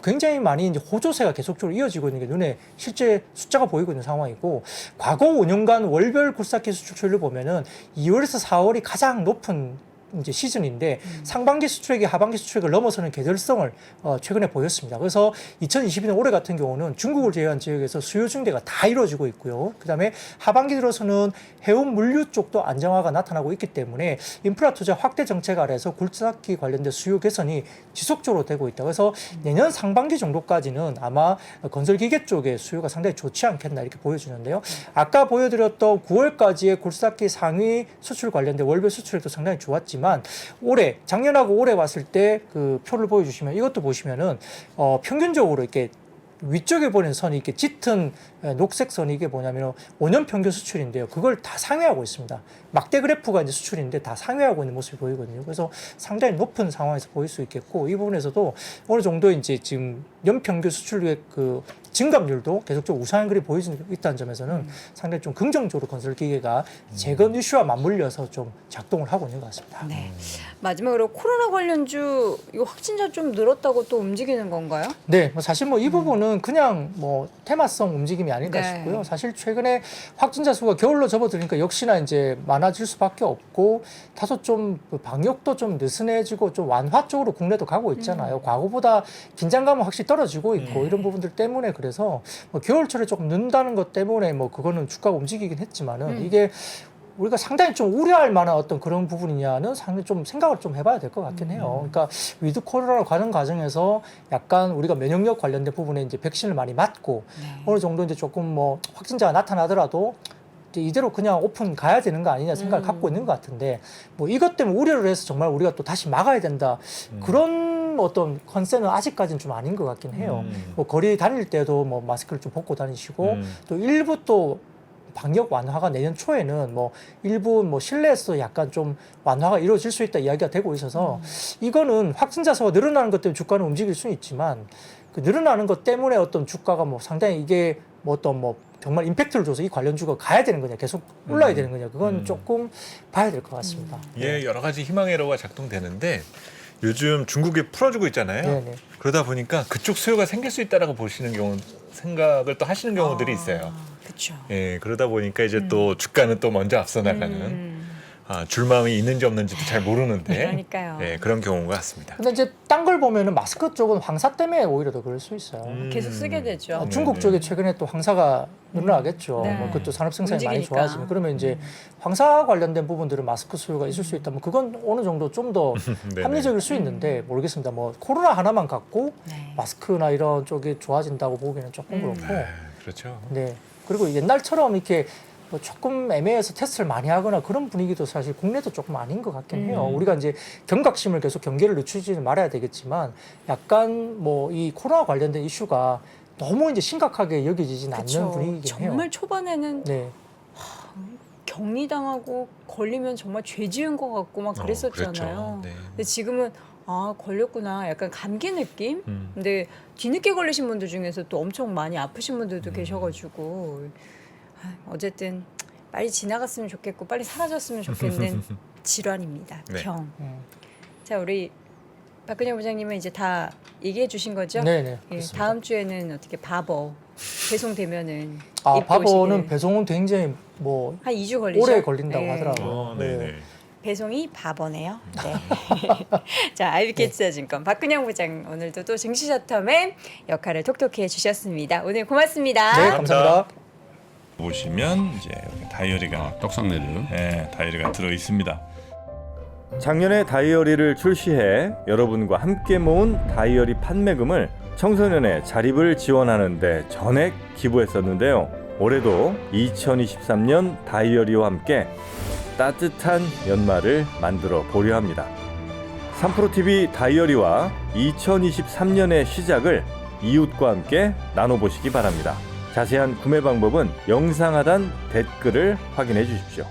Speaker 3: 굉장히 많이 이제 호조세가 계속적으로 이어지고 있는 게 눈에 실제 숫자가 보이고 있는 상황이고 과거 5년간 월별 굴삭기 수출처를 보면은 2월에서 4월이 가장 높은 이제 시즌인데 상반기 수출액이 하반기 수출액을 넘어서는 계절성을 최근에 보였습니다. 그래서 2022년 올해 같은 경우는 중국을 제외한 지역에서 수요 증대가 다 이루어지고 있고요. 그다음에 하반기 들어서는 해운 물류 쪽도 안정화가 나타나고 있기 때문에 인프라 투자 확대 정책 아래에서 굴삭기 관련된 수요 개선이 지속적으로 되고 있다. 그래서 내년 상반기 정도까지는 아마 건설기계 쪽의 수요가 상당히 좋지 않겠나 이렇게 보여지는데요. 아까 보여드렸던 9월까지의 굴삭기 상위 수출 관련된 월별 수출액도 상당히 좋았지만 올해 작년하고 올해 봤을 때 그 표를 보여주시면 이것도 보시면은 평균적으로 이렇게 위쪽에 보는 선이 이렇게 짙은 녹색 선이 이게 뭐냐면 5년 평균 수출인데요. 그걸 다 상회하고 있습니다. 막대 그래프가 이제 수출인데 다 상회하고 있는 모습이 보이거든요. 그래서 상당히 높은 상황에서 보일 수 있겠고 이 부분에서도 어느 정도 이제 지금 연평균 수출의 그 증감률도 계속적으로 우상한 그림이 보이고 있다는 점에서는 상당히 좀 긍정적으로 건설기계가 재건 이슈와 맞물려서 좀 작동을 하고 있는 것 같습니다.
Speaker 1: 네. 마지막으로 코로나 관련주 이거 확진자 좀 늘었다고 또 움직이는 건가요?
Speaker 3: 네, 뭐 사실 뭐 이 부분은 그냥 뭐 테마성 움직임이 아닐까
Speaker 1: 네.
Speaker 3: 싶고요. 사실 최근에 확진자 수가 겨울로 접어드니까 역시나 이제 많아질 수밖에 없고 다소 좀그 방역도 좀 느슨해지고 좀 완화 쪽으로 국내도 가고 있잖아요. 과거보다 긴장감은 확실히 떨어지고 있고 이런 부분들 때문에 그래서 뭐 겨울철에 조금 는다는 것 때문에 뭐 그거는 주가가 움직이긴 했지만은 이게 우리가 상당히 좀 우려할 만한 어떤 그런 부분이냐는 상당히 좀 생각을 좀 해봐야 될 것 같긴 해요. 그러니까 위드 코로나 가는 과정에서 약간 우리가 면역력 관련된 부분에 이제 백신을 많이 맞고 어느 정도 이제 조금 뭐 확진자가 나타나더라도 이제 이대로 그냥 오픈 가야 되는 거 아니냐 생각을 갖고 있는 것 같은데 뭐 이것 때문에 우려를 해서 정말 우리가 또 다시 막아야 된다 그런 어떤 컨셉은 아직까지는 좀 아닌 것 같긴 해요. 뭐 거리 다닐 때도 뭐 마스크를 좀 벗고 다니시고 또 일부 또 방역 완화가 내년 초에는 뭐 일부 뭐 실내에서 약간 좀 완화가 이루어질 수 있다 이야기가 되고 있어서 이거는 확진자 수가 늘어나는 것 때문에 주가는 움직일 수는 있지만 그 늘어나는 것 때문에 어떤 주가가 뭐 상당히 이게 뭐 어떤 뭐 정말 임팩트를 줘서 이 관련주가 가야 되는 거냐 계속 올라야 되는 거냐 그건 조금 봐야 될 것 같습니다.
Speaker 2: 예, 여러 가지 희망의 에러가 작동되는데 요즘 중국이 풀어주고 있잖아요.
Speaker 3: 네네.
Speaker 2: 그러다 보니까 그쪽 수요가 생길 수 있다라고 보시는 경우 생각을 또 하시는 경우들이 있어요.
Speaker 1: 그렇죠.
Speaker 2: 예, 그러다 보니까 이제 또 주가는 또 먼저 앞서 나가는 줄마음이 있는지 없는지도 잘 모르는데
Speaker 1: 그러니까요.
Speaker 2: 예, 그런 경우인 것 같습니다.
Speaker 3: 근데 이제 딴 걸 보면은 마스크 쪽은 황사 때문에 오히려 더 그럴 수 있어요.
Speaker 1: 계속 쓰게 되죠.
Speaker 3: 중국 쪽에 최근에 또 황사가 늘어나겠죠.
Speaker 1: 네.
Speaker 3: 뭐 그것도 산업 생산이 많이
Speaker 1: 움직이니까.
Speaker 3: 좋아지면 그러면 이제 황사 관련된 부분들은 마스크 수요가 있을 수 있다면 그건 어느 정도 좀 더
Speaker 2: 네네.
Speaker 3: 합리적일 수 있는데 모르겠습니다. 뭐 코로나 하나만 갖고
Speaker 1: 네.
Speaker 3: 마스크나 이런 쪽이 좋아진다고 보기는 조금 그렇고.
Speaker 2: 네, 그렇죠.
Speaker 3: 네. 그리고 옛날처럼 이렇게 뭐 조금 애매해서 테스트를 많이 하거나 그런 분위기도 사실 국내도 조금 아닌 것 같긴 해요. 우리가 이제 경각심을 계속 경계를 늦추지는 말아야 되겠지만 약간 뭐 이 코로나 관련된 이슈가 너무 이제 심각하게 여겨지진 않는
Speaker 1: 그쵸.
Speaker 3: 분위기긴 해요.
Speaker 1: 정말 초반에는
Speaker 3: 네.
Speaker 1: 격리당하고 걸리면 정말 죄 지은 것 같고 막 그랬었잖아요.
Speaker 2: 그렇죠. 네.
Speaker 1: 근데 지금은 아 걸렸구나 약간 감기 느낌?
Speaker 2: 음.
Speaker 1: 근데 뒤늦게 걸리신 분들 중에서 또 엄청 많이 아프신 분들도 계셔가지고 어쨌든 빨리 지나갔으면 좋겠고 빨리 사라졌으면 좋겠는 질환입니다.
Speaker 2: 네.
Speaker 1: 병. 자 우리 박근영 부장님은 이제 다 얘기해 주신 거죠?
Speaker 3: 네네.
Speaker 1: 예,
Speaker 3: 그렇습니다.
Speaker 1: 다음 주에는 어떻게 바버 배송되면은
Speaker 3: 아,
Speaker 1: 입고
Speaker 3: 바버는
Speaker 1: 오시길.
Speaker 3: 배송은 굉장히 뭐
Speaker 1: 한 2주 걸리죠?
Speaker 3: 오래 걸린다고
Speaker 1: 네.
Speaker 3: 하더라고요.
Speaker 2: 네네.
Speaker 1: 배송이 바버네요. 네. 자, IBK투자증권 박근영 부장 오늘도 또 증시 셔터맨 역할을 톡톡히 해주셨습니다. 오늘 고맙습니다.
Speaker 3: 네, 감사합니다.
Speaker 2: 보시면 이제 여기 다이어리가
Speaker 4: 떡상내려.
Speaker 2: 네, 다이어리가 들어 있습니다.
Speaker 5: 작년에 다이어리를 출시해 여러분과 함께 모은 다이어리 판매금을 청소년의 자립을 지원하는 데 전액 기부했었는데요. 올해도 2023년 다이어리와 함께 따뜻한 연말을 만들어 보려 합니다. 3프로TV 다이어리와 2023년의 시작을 이웃과 함께 나눠보시기 바랍니다. 자세한 구매 방법은 영상 하단 댓글을 확인해 주십시오.